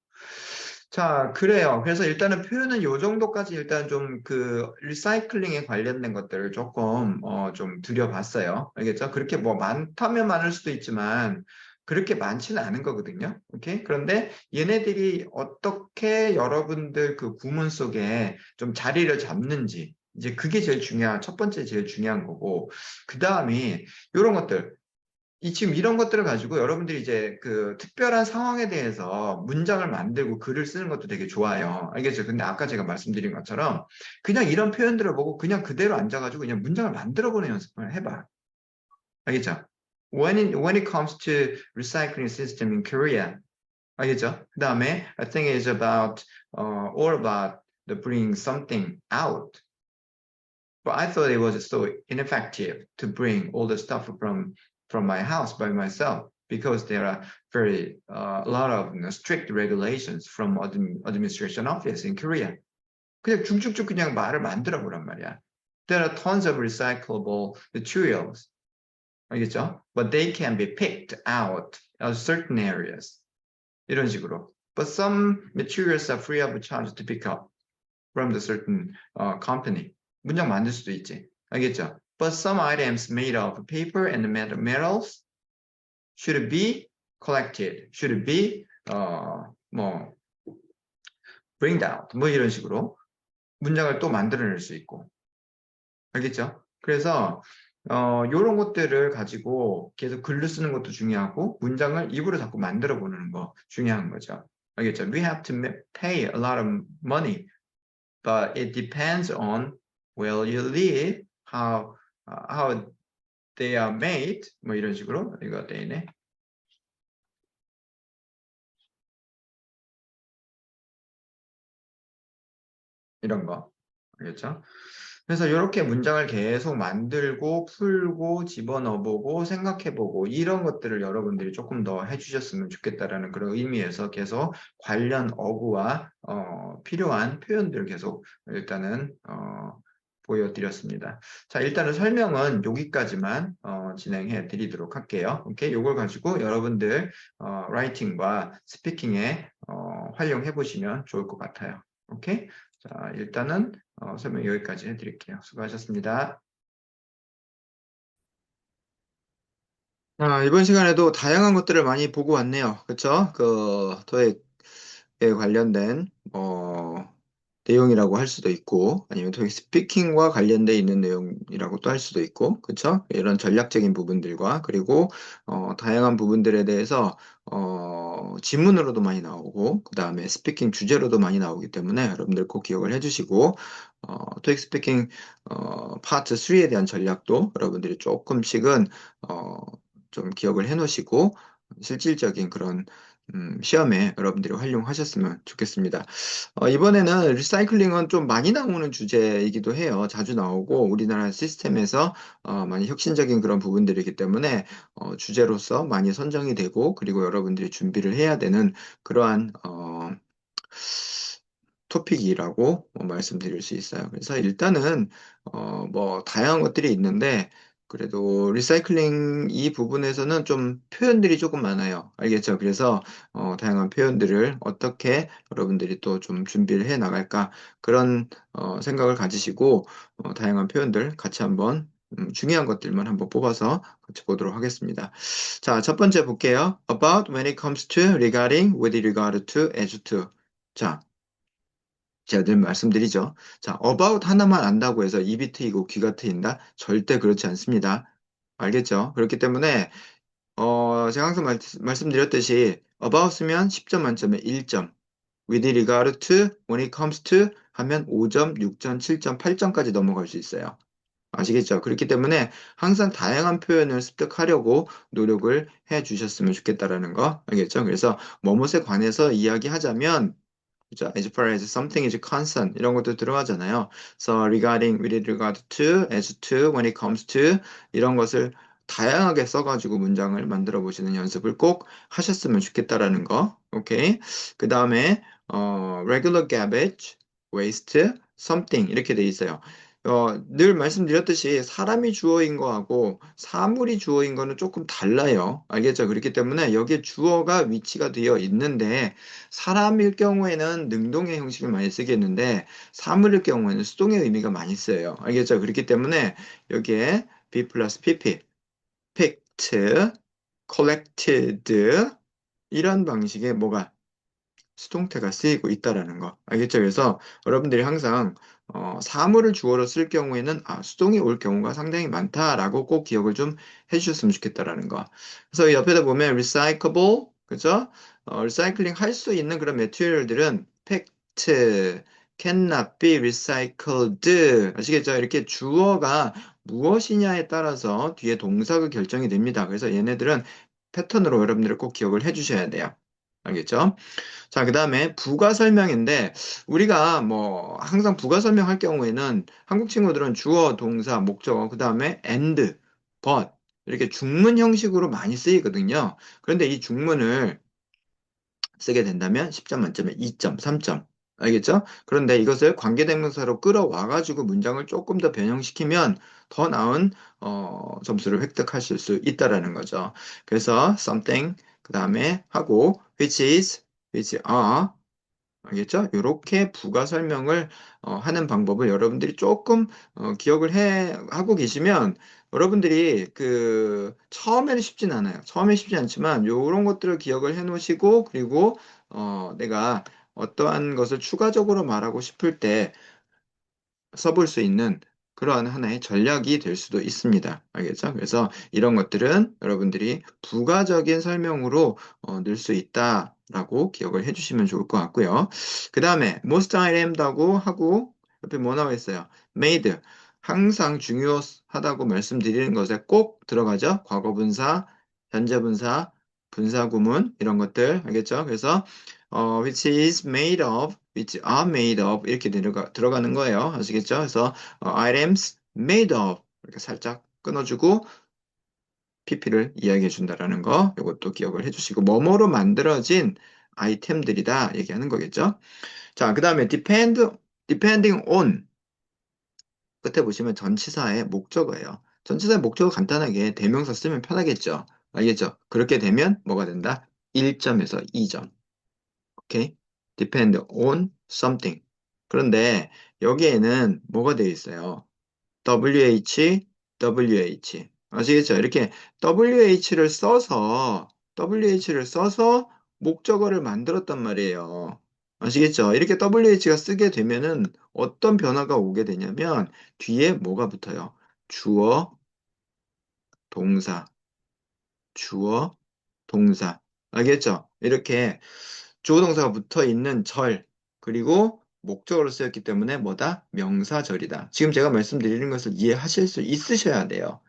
자, 그래요. 그래서 일단은 표현은 요 정도까지 일단 좀 그 리사이클링에 관련된 것들을 조금 좀 들여봤어요. 알겠죠? 그렇게 뭐 많다면 많을 수도 있지만 그렇게 많지는 않은 거거든요. 오케이? 그런데 얘네들이 어떻게 여러분들 그 구문 속에 좀 자리를 잡는지 이제 그게 제일 첫 번째 제일 중요한 거고 그 다음이 이런 것들 지금 이런 것들을 가지고 여러분들이 이제 그 특별한 상황에 대해서 문장을 만들고 글을 쓰는 것도 되게 좋아요. 알겠죠? 근데 아까 제가 말씀드린 것처럼 그냥 이런 표현들을 보고 그냥 그대로 앉아가지고 그냥 문장을 만들어보는 연습을 해봐. 알겠죠? When it comes to recycling system in Korea, 알겠죠? 그 다음에 I think it's about all about the bring something out. But I thought it was so ineffective to bring all the stuff from my house by myself because there are a lot of strict regulations from administration office in Korea. 그냥 쭉쭉쭉 그냥 말을 만들어 보란 말이야. There are tons of recyclable materials. 알겠죠? But they can be picked out of certain areas. 이런 식으로. But some materials are free of charge to pick up from the certain company. 문장 만들 수도 있지. 알겠죠? But some items made of paper and metals should be collected, should be 뭐 bring out 뭐 이런 식으로 문장을 또 만들어낼 수 있고. 알겠죠? 그래서 이런 것들을 가지고 계속 글을 쓰는 것도 중요하고 문장을 입으로 자꾸 만들어 보는 거 중요한 거죠. 알겠죠? We have to pay a lot of money, but it depends on where you live, how they are made, 뭐 이런 식으로 이거 되네. 이런 거. 알겠죠? 그래서 이렇게 문장을 계속 만들고 풀고 집어넣어보고 생각해보고 이런 것들을 여러분들이 조금 더 해주셨으면 좋겠다라는 그런 의미에서 계속 관련 어구와 필요한 표현들을 계속 일단은 보여드렸습니다. 자, 일단은 설명은 여기까지만 진행해 드리도록 할게요. 오케이, 요걸 가지고 여러분들 라이팅과 스피킹에 활용해 보시면 좋을 것 같아요. 오케이. 자, 일단은 설명 여기까지 해드릴게요. 수고하셨습니다. 이번 시간에도 다양한 것들을 많이 보고 왔네요. 그쵸? 그 토익에 관련된 내용이라고 할 수도 있고 아니면 토익 스피킹과 관련돼 있는 내용이라고 또 할 수도 있고 그쵸? 이런 전략적인 부분들과 그리고 다양한 부분들에 대해서 지문으로도 많이 나오고 그 다음에 스피킹 주제로도 많이 나오기 때문에 여러분들 꼭 기억을 해주시고 토익 스피킹 파트 3에 대한 전략도 여러분들이 조금씩은 좀 기억을 해 놓으시고 실질적인 그런 시험에 여러분들이 활용하셨으면 좋겠습니다. 이번에는 리사이클링은 좀 많이 나오는 주제이기도 해요. 자주 나오고 우리나라 시스템에서 많이 혁신적인 그런 부분들이기 때문에 주제로서 많이 선정이 되고 그리고 여러분들이 준비를 해야 되는 그러한 토픽이라고 말씀드릴 수 있어요. 그래서 일단은 뭐 다양한 것들이 있는데 그래도 리사이클링 이 부분에서는 좀 표현들이 조금 많아요. 알겠죠? 그래서 다양한 표현들을 어떻게 여러분들이 또 좀 준비를 해 나갈까 그런 생각을 가지시고 다양한 표현들 같이 한번 중요한 것들만 한번 뽑아서 같이 보도록 하겠습니다. 자, 첫 번째 볼게요. About when it comes to, regarding, with regard to, as to. 자, 제가 늘 말씀드리죠. 자, about 하나만 안다고 해서 입이 트이고 귀가 트인다? 절대 그렇지 않습니다. 알겠죠? 그렇기 때문에 제가 항상 말씀드렸듯이 about 쓰면 10점 만점에 1점. with regard to, when it comes to 하면 5점, 6점, 7점, 8점까지 넘어갈 수 있어요. 아시겠죠? 그렇기 때문에 항상 다양한 표현을 습득하려고 노력을 해 주셨으면 좋겠다라는 거 알겠죠? 그래서 뭐뭇에 관해서 이야기하자면 그죠? As far as something is concerned 이런 것도 들어가잖아요. So regarding, with regard to, as to, when it comes to 이런 것을 다양하게 써가지고 문장을 만들어 보시는 연습을 꼭 하셨으면 좋겠다라는 거. 오케이. 그 다음에 regular garbage, waste, something 이렇게 돼 있어요. 늘 말씀드렸듯이 사람이 주어인 거하고 사물이 주어인 거는 조금 달라요. 알겠죠? 그렇기 때문에 여기에 주어가 위치가 되어 있는데 사람일 경우에는 능동의 형식을 많이 쓰겠는데 사물일 경우에는 수동의 의미가 많이 쓰여요. 알겠죠? 그렇기 때문에 여기에 be 플러스 pp, picked, collected 이런 방식의 뭐가 수동태가 쓰이고 있다라는 거. 알겠죠? 그래서 여러분들이 항상 사물을 주어로 쓸 경우에는 수동이 올 경우가 상당히 많다라고 꼭 기억을 좀 해주셨으면 좋겠다라는 거. 그래서 옆에다 보면 recyclable, 그죠? 리사이클링 할 수 있는 그런 매트리얼들은 packed, cannot be recycled. 아시겠죠? 이렇게 주어가 무엇이냐에 따라서 뒤에 동사가 결정이 됩니다. 그래서 얘네들은 패턴으로 여러분들이 꼭 기억을 해주셔야 돼요. 알겠죠? 자, 그 다음에 부가 설명인데, 우리가 뭐, 항상 부가 설명할 경우에는 한국 친구들은 주어, 동사, 목적어, 그 다음에 and, but, 이렇게 중문 형식으로 많이 쓰이거든요. 그런데 이 중문을 쓰게 된다면 10점 만점에 2점, 3점. 알겠죠? 그런데 이것을 관계대명사로 끌어와가지고 문장을 조금 더 변형시키면 더 나은 점수를 획득하실 수 있다라는 거죠. 그래서 something 그 다음에 하고 which is, which are 알겠죠? 이렇게 부가 설명을 하는 방법을 여러분들이 조금 기억을 하고 계시면 여러분들이 처음에는 쉽진 않아요. 처음에 쉽지 않지만 이런 것들을 기억을 해 놓으시고 그리고 내가 어떠한 것을 추가적으로 말하고 싶을 때 써볼 수 있는 그러한 하나의 전략이 될 수도 있습니다. 알겠죠? 그래서 이런 것들은 여러분들이 부가적인 설명으로 넣을 수 있다라고 기억을 해주시면 좋을 것 같고요. 그 다음에 most item하고 하고 옆에 뭐 나와 있어요? made. 항상 중요하다고 말씀드리는 것에 꼭 들어가죠. 과거분사, 현재분사, 분사구문 이런 것들 알겠죠? 그래서 which is made of, which are made of 이렇게 들어가는 거예요. 아시겠죠? 그래서 items made of 이렇게 살짝 끊어주고 PP를 이야기해 준다라는 거 이것도 기억을 해주시고 뭐뭐로 만들어진 아이템들이다 얘기하는 거겠죠? 자, 그 다음에 depending on 끝에 보시면 전치사의 목적어예요. 전치사의 목적어 간단하게 대명사 쓰면 편하겠죠? 알겠죠? 그렇게 되면 뭐가 된다? 1점에서 2점. 오케이? depend on something. 그런데 여기에는 뭐가 되어 있어요? WH, WH. 아시겠죠? 이렇게 WH를 써서 목적어를 만들었단 말이에요. 아시겠죠? 이렇게 WH가 쓰게 되면은 어떤 변화가 오게 되냐면 뒤에 뭐가 붙어요? 주어, 동사, 주어, 동사. 알겠죠? 이렇게 주어동사가 붙어 있는 절, 그리고 목적어로 쓰였기 때문에 뭐다? 명사절이다. 지금 제가 말씀드리는 것을 이해하실 수 있으셔야 돼요.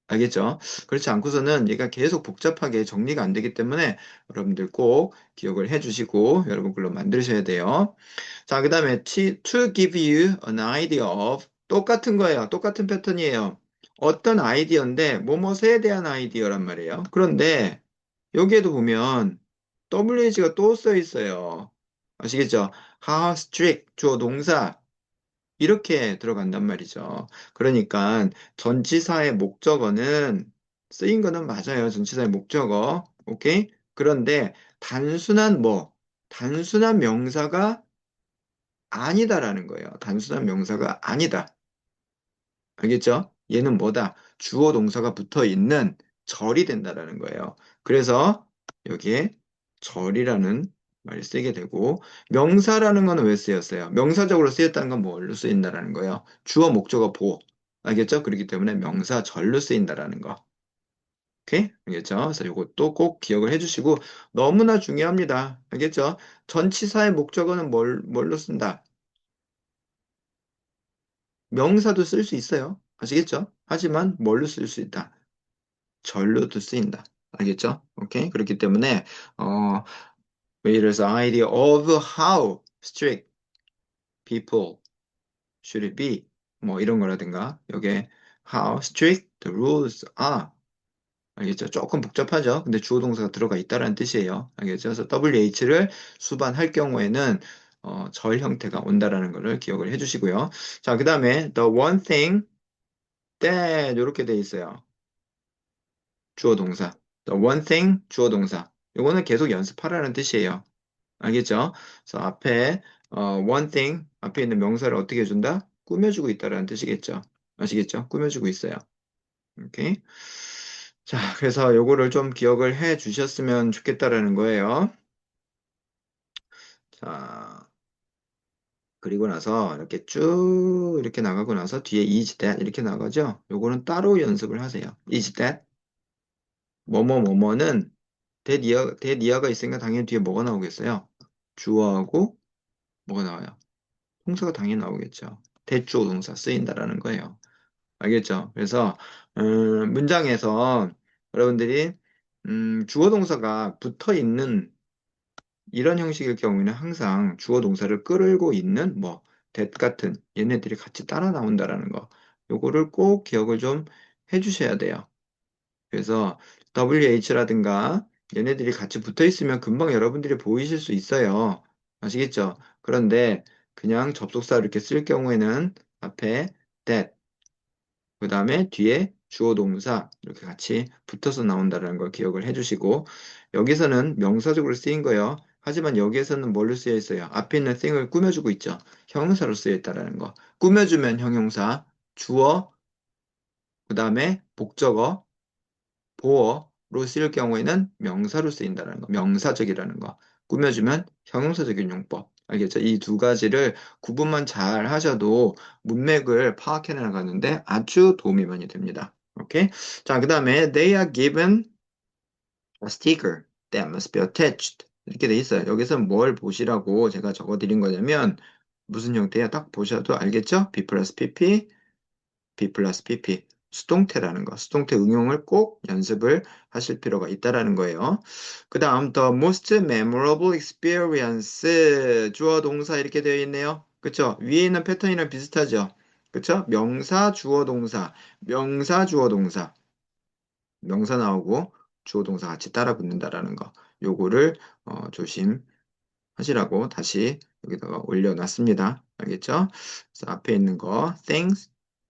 알겠죠? 그렇지 않고서는 얘가 계속 복잡하게 정리가 안 되기 때문에 여러분들 꼭 기억을 해주시고 여러분 글로 만드셔야 돼요. 자, 그 다음에 to give you an idea of 똑같은 거예요. 똑같은 패턴이에요. 어떤 아이디어인데 뭐뭐에 대한 아이디어란 말이에요. 그런데 여기에도 보면 WH가 또 써 있어요. 아시겠죠? How strict 주어 동사 이렇게 들어간단 말이죠. 그러니까 전치사의 목적어는 쓰인 거는 맞아요. 전치사의 목적어. 오케이? 그런데 단순한 명사가 아니다라는 거예요. 단순한 명사가 아니다. 알겠죠? 얘는 뭐다? 주어 동사가 붙어 있는 절이 된다라는 거예요. 그래서 여기에 절이라는 말을 쓰게 되고 명사라는 거는 왜 쓰였어요? 명사적으로 쓰였다는 건 뭘로 쓰인다라는 거예요? 주어 목적어 보호. 알겠죠? 그렇기 때문에 명사절로 쓰인다라는 거. 오케이? 알겠죠? 그래서 이것도 꼭 기억을 해주시고 너무나 중요합니다. 알겠죠? 전치사의 목적어는 뭘로 쓴다? 명사도 쓸 수 있어요. 아시겠죠? 하지만 뭘로 쓸 수 있다? 절로도 쓰인다. 알겠죠? 오케이? 그렇기 때문에 어, 예를 들어서 idea of how strict people should be 뭐 이런 거라든가 여기에 how strict the rules are 알겠죠? 조금 복잡하죠? 근데 주어 동사가 들어가 있다는 뜻이에요. 알겠죠? 그래서 WH를 수반할 경우에는 절 형태가 온다라는 것을 기억을 해주시고요. 자, 그 다음에 the one thing that 이렇게 돼 있어요. 주어 동사. The one thing 주어 동사. 이거는 계속 연습하라는 뜻이에요. 알겠죠? 그래서 앞에 one thing 앞에 있는 명사를 어떻게 해준다? 꾸며주고 있다라는 뜻이겠죠. 아시겠죠? 꾸며주고 있어요. 오케이. 자, 그래서 요거를 좀 기억을 해 주셨으면 좋겠다라는 거예요. 자, 그리고 나서 이렇게 쭉 이렇게 나가고 나서 뒤에 is that 이렇게 나가죠? 요거는 따로 연습을 하세요. is that 뭐뭐뭐뭐는 대니아가 있으니까 당연히 뒤에 뭐가 나오겠어요? 주어하고 뭐가 나와요? 동사가 당연히 나오겠죠. 대주어 동사 쓰인다라는 거예요. 알겠죠? 그래서 문장에서 여러분들이 주어 동사가 붙어 있는 이런 형식일 경우에는 항상 주어 동사를 끌고 있는 뭐 that 같은 얘네들이 같이 따라 나온다라는 거. 요거를 꼭 기억을 좀 해주셔야 돼요. 그래서 WH라든가 얘네들이 같이 붙어 있으면 금방 여러분들이 보이실 수 있어요. 아시겠죠? 그런데 그냥 접속사 이렇게 쓸 경우에는 앞에 that 그 다음에 뒤에 주어 동사 이렇게 같이 붙어서 나온다는 걸 기억을 해주시고 여기서는 명사적으로 쓰인 거예요. 하지만 여기에서는 뭘로 쓰여 있어요? 앞에 있는 thing을 꾸며주고 있죠. 형용사로 쓰여 있다는 거. 꾸며주면 형용사, 주어, 그 다음에 목적어, 보어로 쓰일 경우에는 명사로 쓰인다는 거. 명사적이라는 거. 꾸며주면 형용사적인 용법. 알겠죠? 이 두 가지를 구분만 잘 하셔도 문맥을 파악해 나가는데 아주 도움이 많이 됩니다. 오케이? 자, 그 다음에 they are given a sticker that must be attached. 이렇게 돼 있어요. 여기서 뭘 보시라고 제가 적어 드린 거냐면 무슨 형태야? 딱 보셔도 알겠죠? B 플러스 PP, B 플러스 PP. 수동태라는 거. 수동태 응용을 꼭 연습을 하실 필요가 있다라는 거예요. 그 다음, the most memorable experience. 주어, 동사 이렇게 되어 있네요. 그쵸? 위에 있는 패턴이랑 비슷하죠? 그쵸? 명사, 주어, 동사. 명사, 주어, 동사. 명사 나오고 주어, 동사 같이 따라 붙는다라는 거. 요거를 조심하시라고 다시 여기다가 올려놨습니다. 알겠죠? 그래서 앞에 있는 거, things,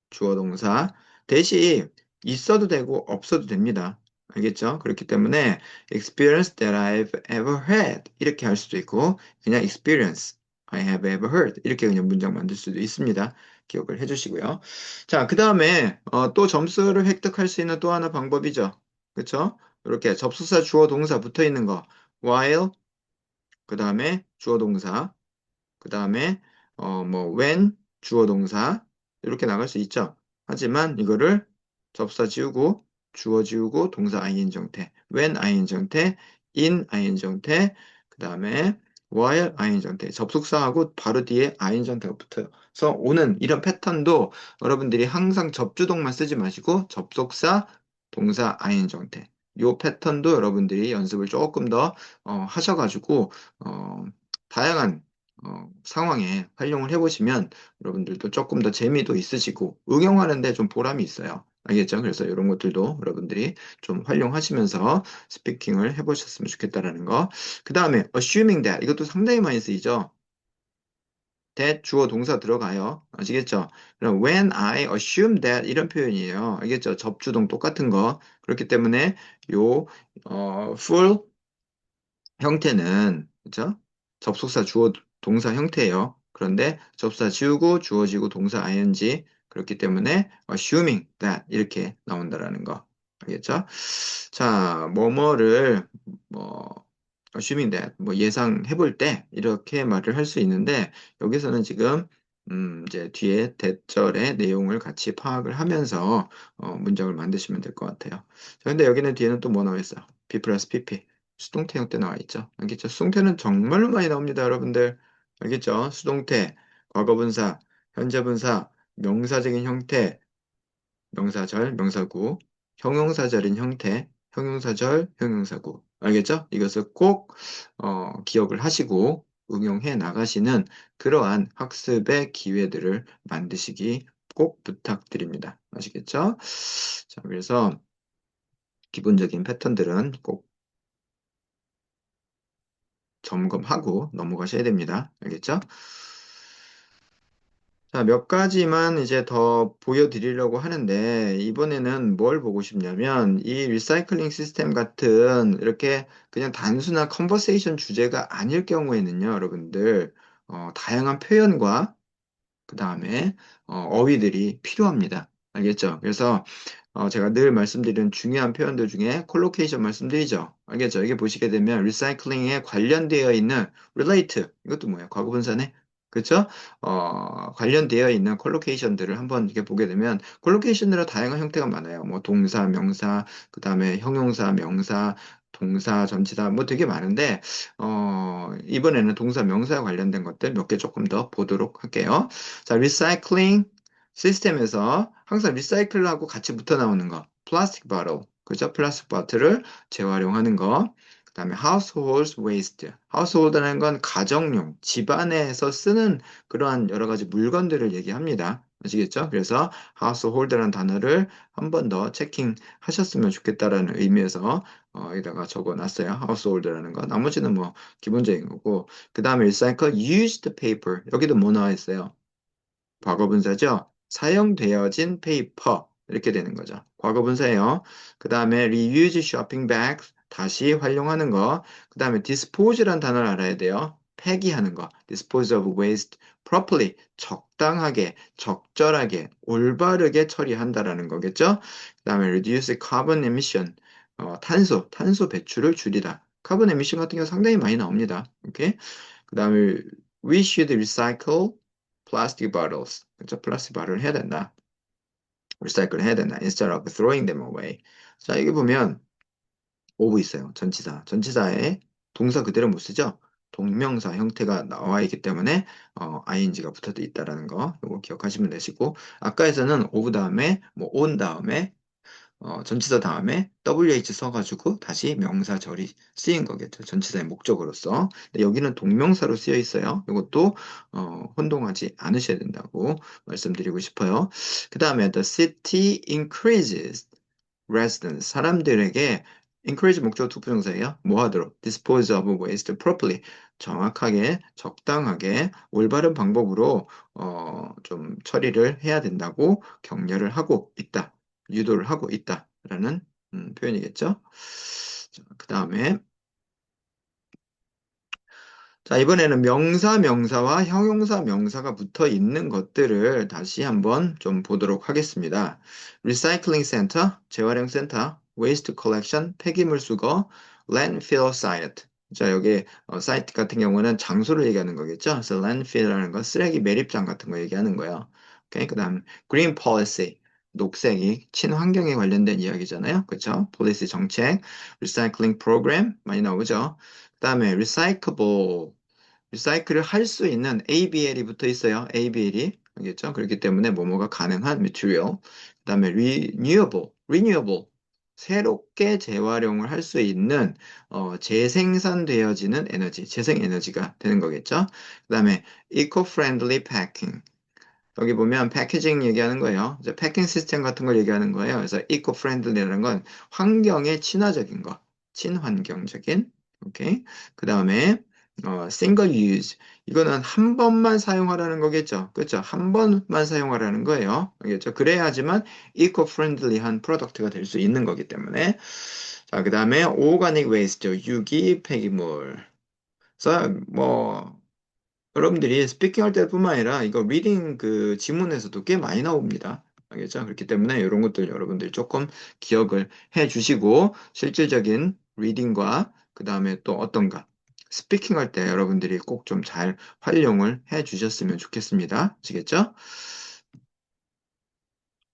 주어 동사 대신 있어도 되고 없어도 됩니다. 알겠죠? 그렇기 때문에 experience that I've ever had 이렇게 할 수도 있고 그냥 experience I have ever heard 이렇게 그냥 문장 만들 수도 있습니다. 기억을 해주시고요. 자, 그 다음에 또 점수를 획득할 수 있는 또 하나 방법이죠. 그렇죠? 이렇게 접속사 주어 동사 붙어 있는 거 while 그 다음에 주어 동사 그 다음에 뭐 when 주어 동사 이렇게 나갈 수 있죠. 하지만 이거를 접사 지우고 주어 지우고 동사 ing 형태, when ing 형태, in ing 형태, 그 다음에 while ing 형태, 접속사하고 바로 뒤에 ing 형태가 붙어요. 그래서 오는 이런 패턴도 여러분들이 항상 접주동만 쓰지 마시고 접속사, 동사 ing 형태. 요 패턴도 여러분들이 연습을 조금 더 하셔가지고 다양한 상황에 활용을 해보시면 여러분들도 조금 더 재미도 있으시고 응용하는데 좀 보람이 있어요. 알겠죠? 그래서 이런 것들도 여러분들이 좀 활용하시면서 스피킹을 해보셨으면 좋겠다라는 거. 그 다음에 assuming that 이것도 상당히 많이 쓰이죠. that 주어 동사 들어가요. 아시겠죠? 그럼 when I assume that 이런 표현이에요. 알겠죠? 접주동 똑같은 거. 그렇기 때문에 요 full 형태는 그죠? 접속사 주어 동사 형태예요. 그런데 접사 지우고 주어 지우고 동사 ing 그렇기 때문에 assuming that 이렇게 나온다라는 거 알겠죠? 자, 뭐뭐를 뭐 assuming that 뭐 예상해 볼 때 이렇게 말을 할 수 있는데 여기서는 지금 이제 뒤에 대절의 내용을 같이 파악을 하면서 문장을 만드시면 될 것 같아요. 자, 근데 여기는 뒤에는 또 뭐 나와 있어요? B 플러스 PP. 수동태 형태 나와 있죠. 알겠죠? 수동태는 정말로 많이 나옵니다, 여러분들. 알겠죠? 수동태, 과거분사, 현재분사, 명사적인 형태, 명사절, 명사구, 형용사절인 형태, 형용사절, 형용사구. 알겠죠? 이것을 꼭 기억을 하시고 응용해 나가시는 그러한 학습의 기회들을 만드시기 꼭 부탁드립니다. 아시겠죠? 자, 그래서 기본적인 패턴들은 꼭 점검하고 넘어가셔야 됩니다. 알겠죠? 자, 몇 가지만 이제 더 보여드리려고 하는데, 이번에는 뭘 보고 싶냐면, 이 리사이클링 시스템 같은 이렇게 그냥 단순한 컨버세이션 주제가 아닐 경우에는요, 여러분들, 다양한 표현과 그 다음에 어휘들이 필요합니다. 알겠죠? 그래서 제가 늘 말씀드리는 중요한 표현들 중에 콜로케이션 말씀드리죠. 알겠죠? 이게 보시게 되면 리사이클링에 관련되어 있는 relate 이것도 뭐예요? 과거분사네. 그렇죠? 관련되어 있는 콜로케이션들을 한번 이렇게 보게 되면 콜로케이션으로 다양한 형태가 많아요. 뭐 동사, 명사, 그다음에 형용사, 명사, 동사, 전치사 뭐 되게 많은데 이번에는 동사, 명사와 관련된 것들 몇 개 조금 더 보도록 할게요. 자, 리사이클링 시스템에서 항상 리사이클하고 같이 붙어 나오는 거. 플라스틱 바틀. 그죠? 플라스틱 바틀을 재활용하는 거. 그다음에 household waste. household라는 건 가정용, 집안에서 쓰는 그러한 여러 가지 물건들을 얘기합니다. 아시겠죠? 그래서 household라는 단어를 한 번 더 체킹하셨으면 좋겠다라는 의미에서 여기다가 적어 놨어요. household라는 거. 나머지는 뭐 기본적인 거고. 그다음에 recycle used paper. 여기도 뭐 나와 있어요? 과거분사죠. 사용되어진 페이퍼 이렇게 되는 거죠. 과거분사예요. 그 다음에 reuse shopping bags 다시 활용하는 거. 그 다음에 dispose란 단어를 알아야 돼요. 폐기하는 거. dispose of waste properly 적당하게, 적절하게, 올바르게 처리한다라는 거겠죠. 그 다음에 reduce carbon emission 탄소 배출을 줄이다. 카본 에미션 같은 경우 상당히 많이 나옵니다. 오케이? 그 다음에 we should recycle plastic bottles. 그렇죠? 플라스틱 바를 해야 된다. 리사이클을 해야 된다. instead of throwing them away. 자, 여기 보면 of 있어요. 전치사. 전치사에 동사 그대로 못 쓰죠? 동명사 형태가 나와 있기 때문에 ing가 붙어 있다라는 거 이거 기억하시면 되시고 아까에서는 of 다음에 뭐 on 다음에 전치사 다음에 WH 써가지고 다시 명사절이 쓰인 거겠죠. 전치사의 목적으로서. 근데 여기는 동명사로 쓰여 있어요. 이것도 혼동하지 않으셔야 된다고 말씀드리고 싶어요. 그 다음에 the city increases residents 사람들에게 encourage 목적 투부정사예요. 뭐 하도록? dispose of waste properly 정확하게 적당하게 올바른 방법으로 좀 처리를 해야 된다고 격려를 하고 있다. 유도를 하고 있다라는 표현이겠죠. 그 다음에 자, 이번에는 명사, 명사와 형용사, 명사가 붙어 있는 것들을 다시 한번 좀 보도록 하겠습니다. 리사이클링 센터, 재활용 센터, waste collection, 폐기물 수거, landfill site. 자, 여기 사이트 같은 경우는 장소를 얘기하는 거겠죠. 그래서 landfill이라는 건 쓰레기 매립장 같은 거 얘기하는 거예요. 오케이, 그다음 green policy. 녹색이 친환경에 관련된 이야기잖아요. 그렇죠? policy 정책, recycling program 많이 나오죠. 그다음에 recyclable 리사이클을 할 수 있는 ABL이 붙어 있어요. ABL이. 알겠죠? 그렇기 때문에 뭐뭐가 가능한 material. 그다음에 renewable. 새롭게 재활용을 할 수 있는 재생산되어지는 에너지, 재생 에너지가 되는 거겠죠? 그다음에 eco-friendly packing. 여기 보면 패키징 얘기하는 거예요. 이제 패킹 시스템 같은 걸 얘기하는 거예요. 그래서 eco-friendly라는 건 환경에 친화적인 거, 친환경적인. 오케이. 그 다음에 single use. 이거는 한 번만 사용하라는 거겠죠. 그렇죠? 한 번만 사용하라는 거예요. 알겠죠? 그래야지만 eco-friendly한 프로덕트가 될 수 있는 거기 때문에. 자, 그 다음에 organic waste, 유기 폐기물. 그래서 뭐 여러분들이 스피킹 할 때뿐만 아니라 이거 리딩 그 지문에서도 꽤 많이 나옵니다. 알겠죠? 그렇기 때문에 이런 것들 여러분들이 조금 기억을 해 주시고 실질적인 리딩과 그 다음에 또 어떤가? 스피킹 할 때 여러분들이 꼭 좀 잘 활용을 해 주셨으면 좋겠습니다. 아시겠죠?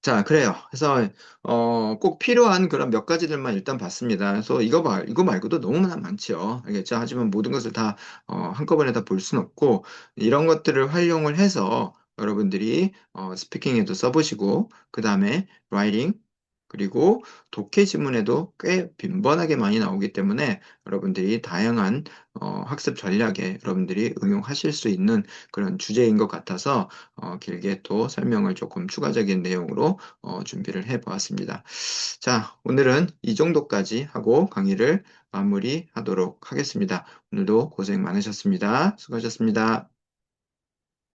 자, 그래요. 그래서 꼭 필요한 그런 몇 가지들만 일단 봤습니다. 그래서 이거 말고도 너무나 많죠. 알겠죠? 하지만 모든 것을 다 한꺼번에 다 볼 수는 없고 이런 것들을 활용을 해서 여러분들이 스피킹에도 써보시고 그 다음에 라이팅 그리고 독해 지문에도 꽤 빈번하게 많이 나오기 때문에 여러분들이 다양한 학습 전략에 여러분들이 응용하실 수 있는 그런 주제인 것 같아서 길게 또 설명을 조금 추가적인 내용으로 준비를 해 보았습니다. 자, 오늘은 이 정도까지 하고 강의를 마무리하도록 하겠습니다. 오늘도 고생 많으셨습니다. 수고하셨습니다.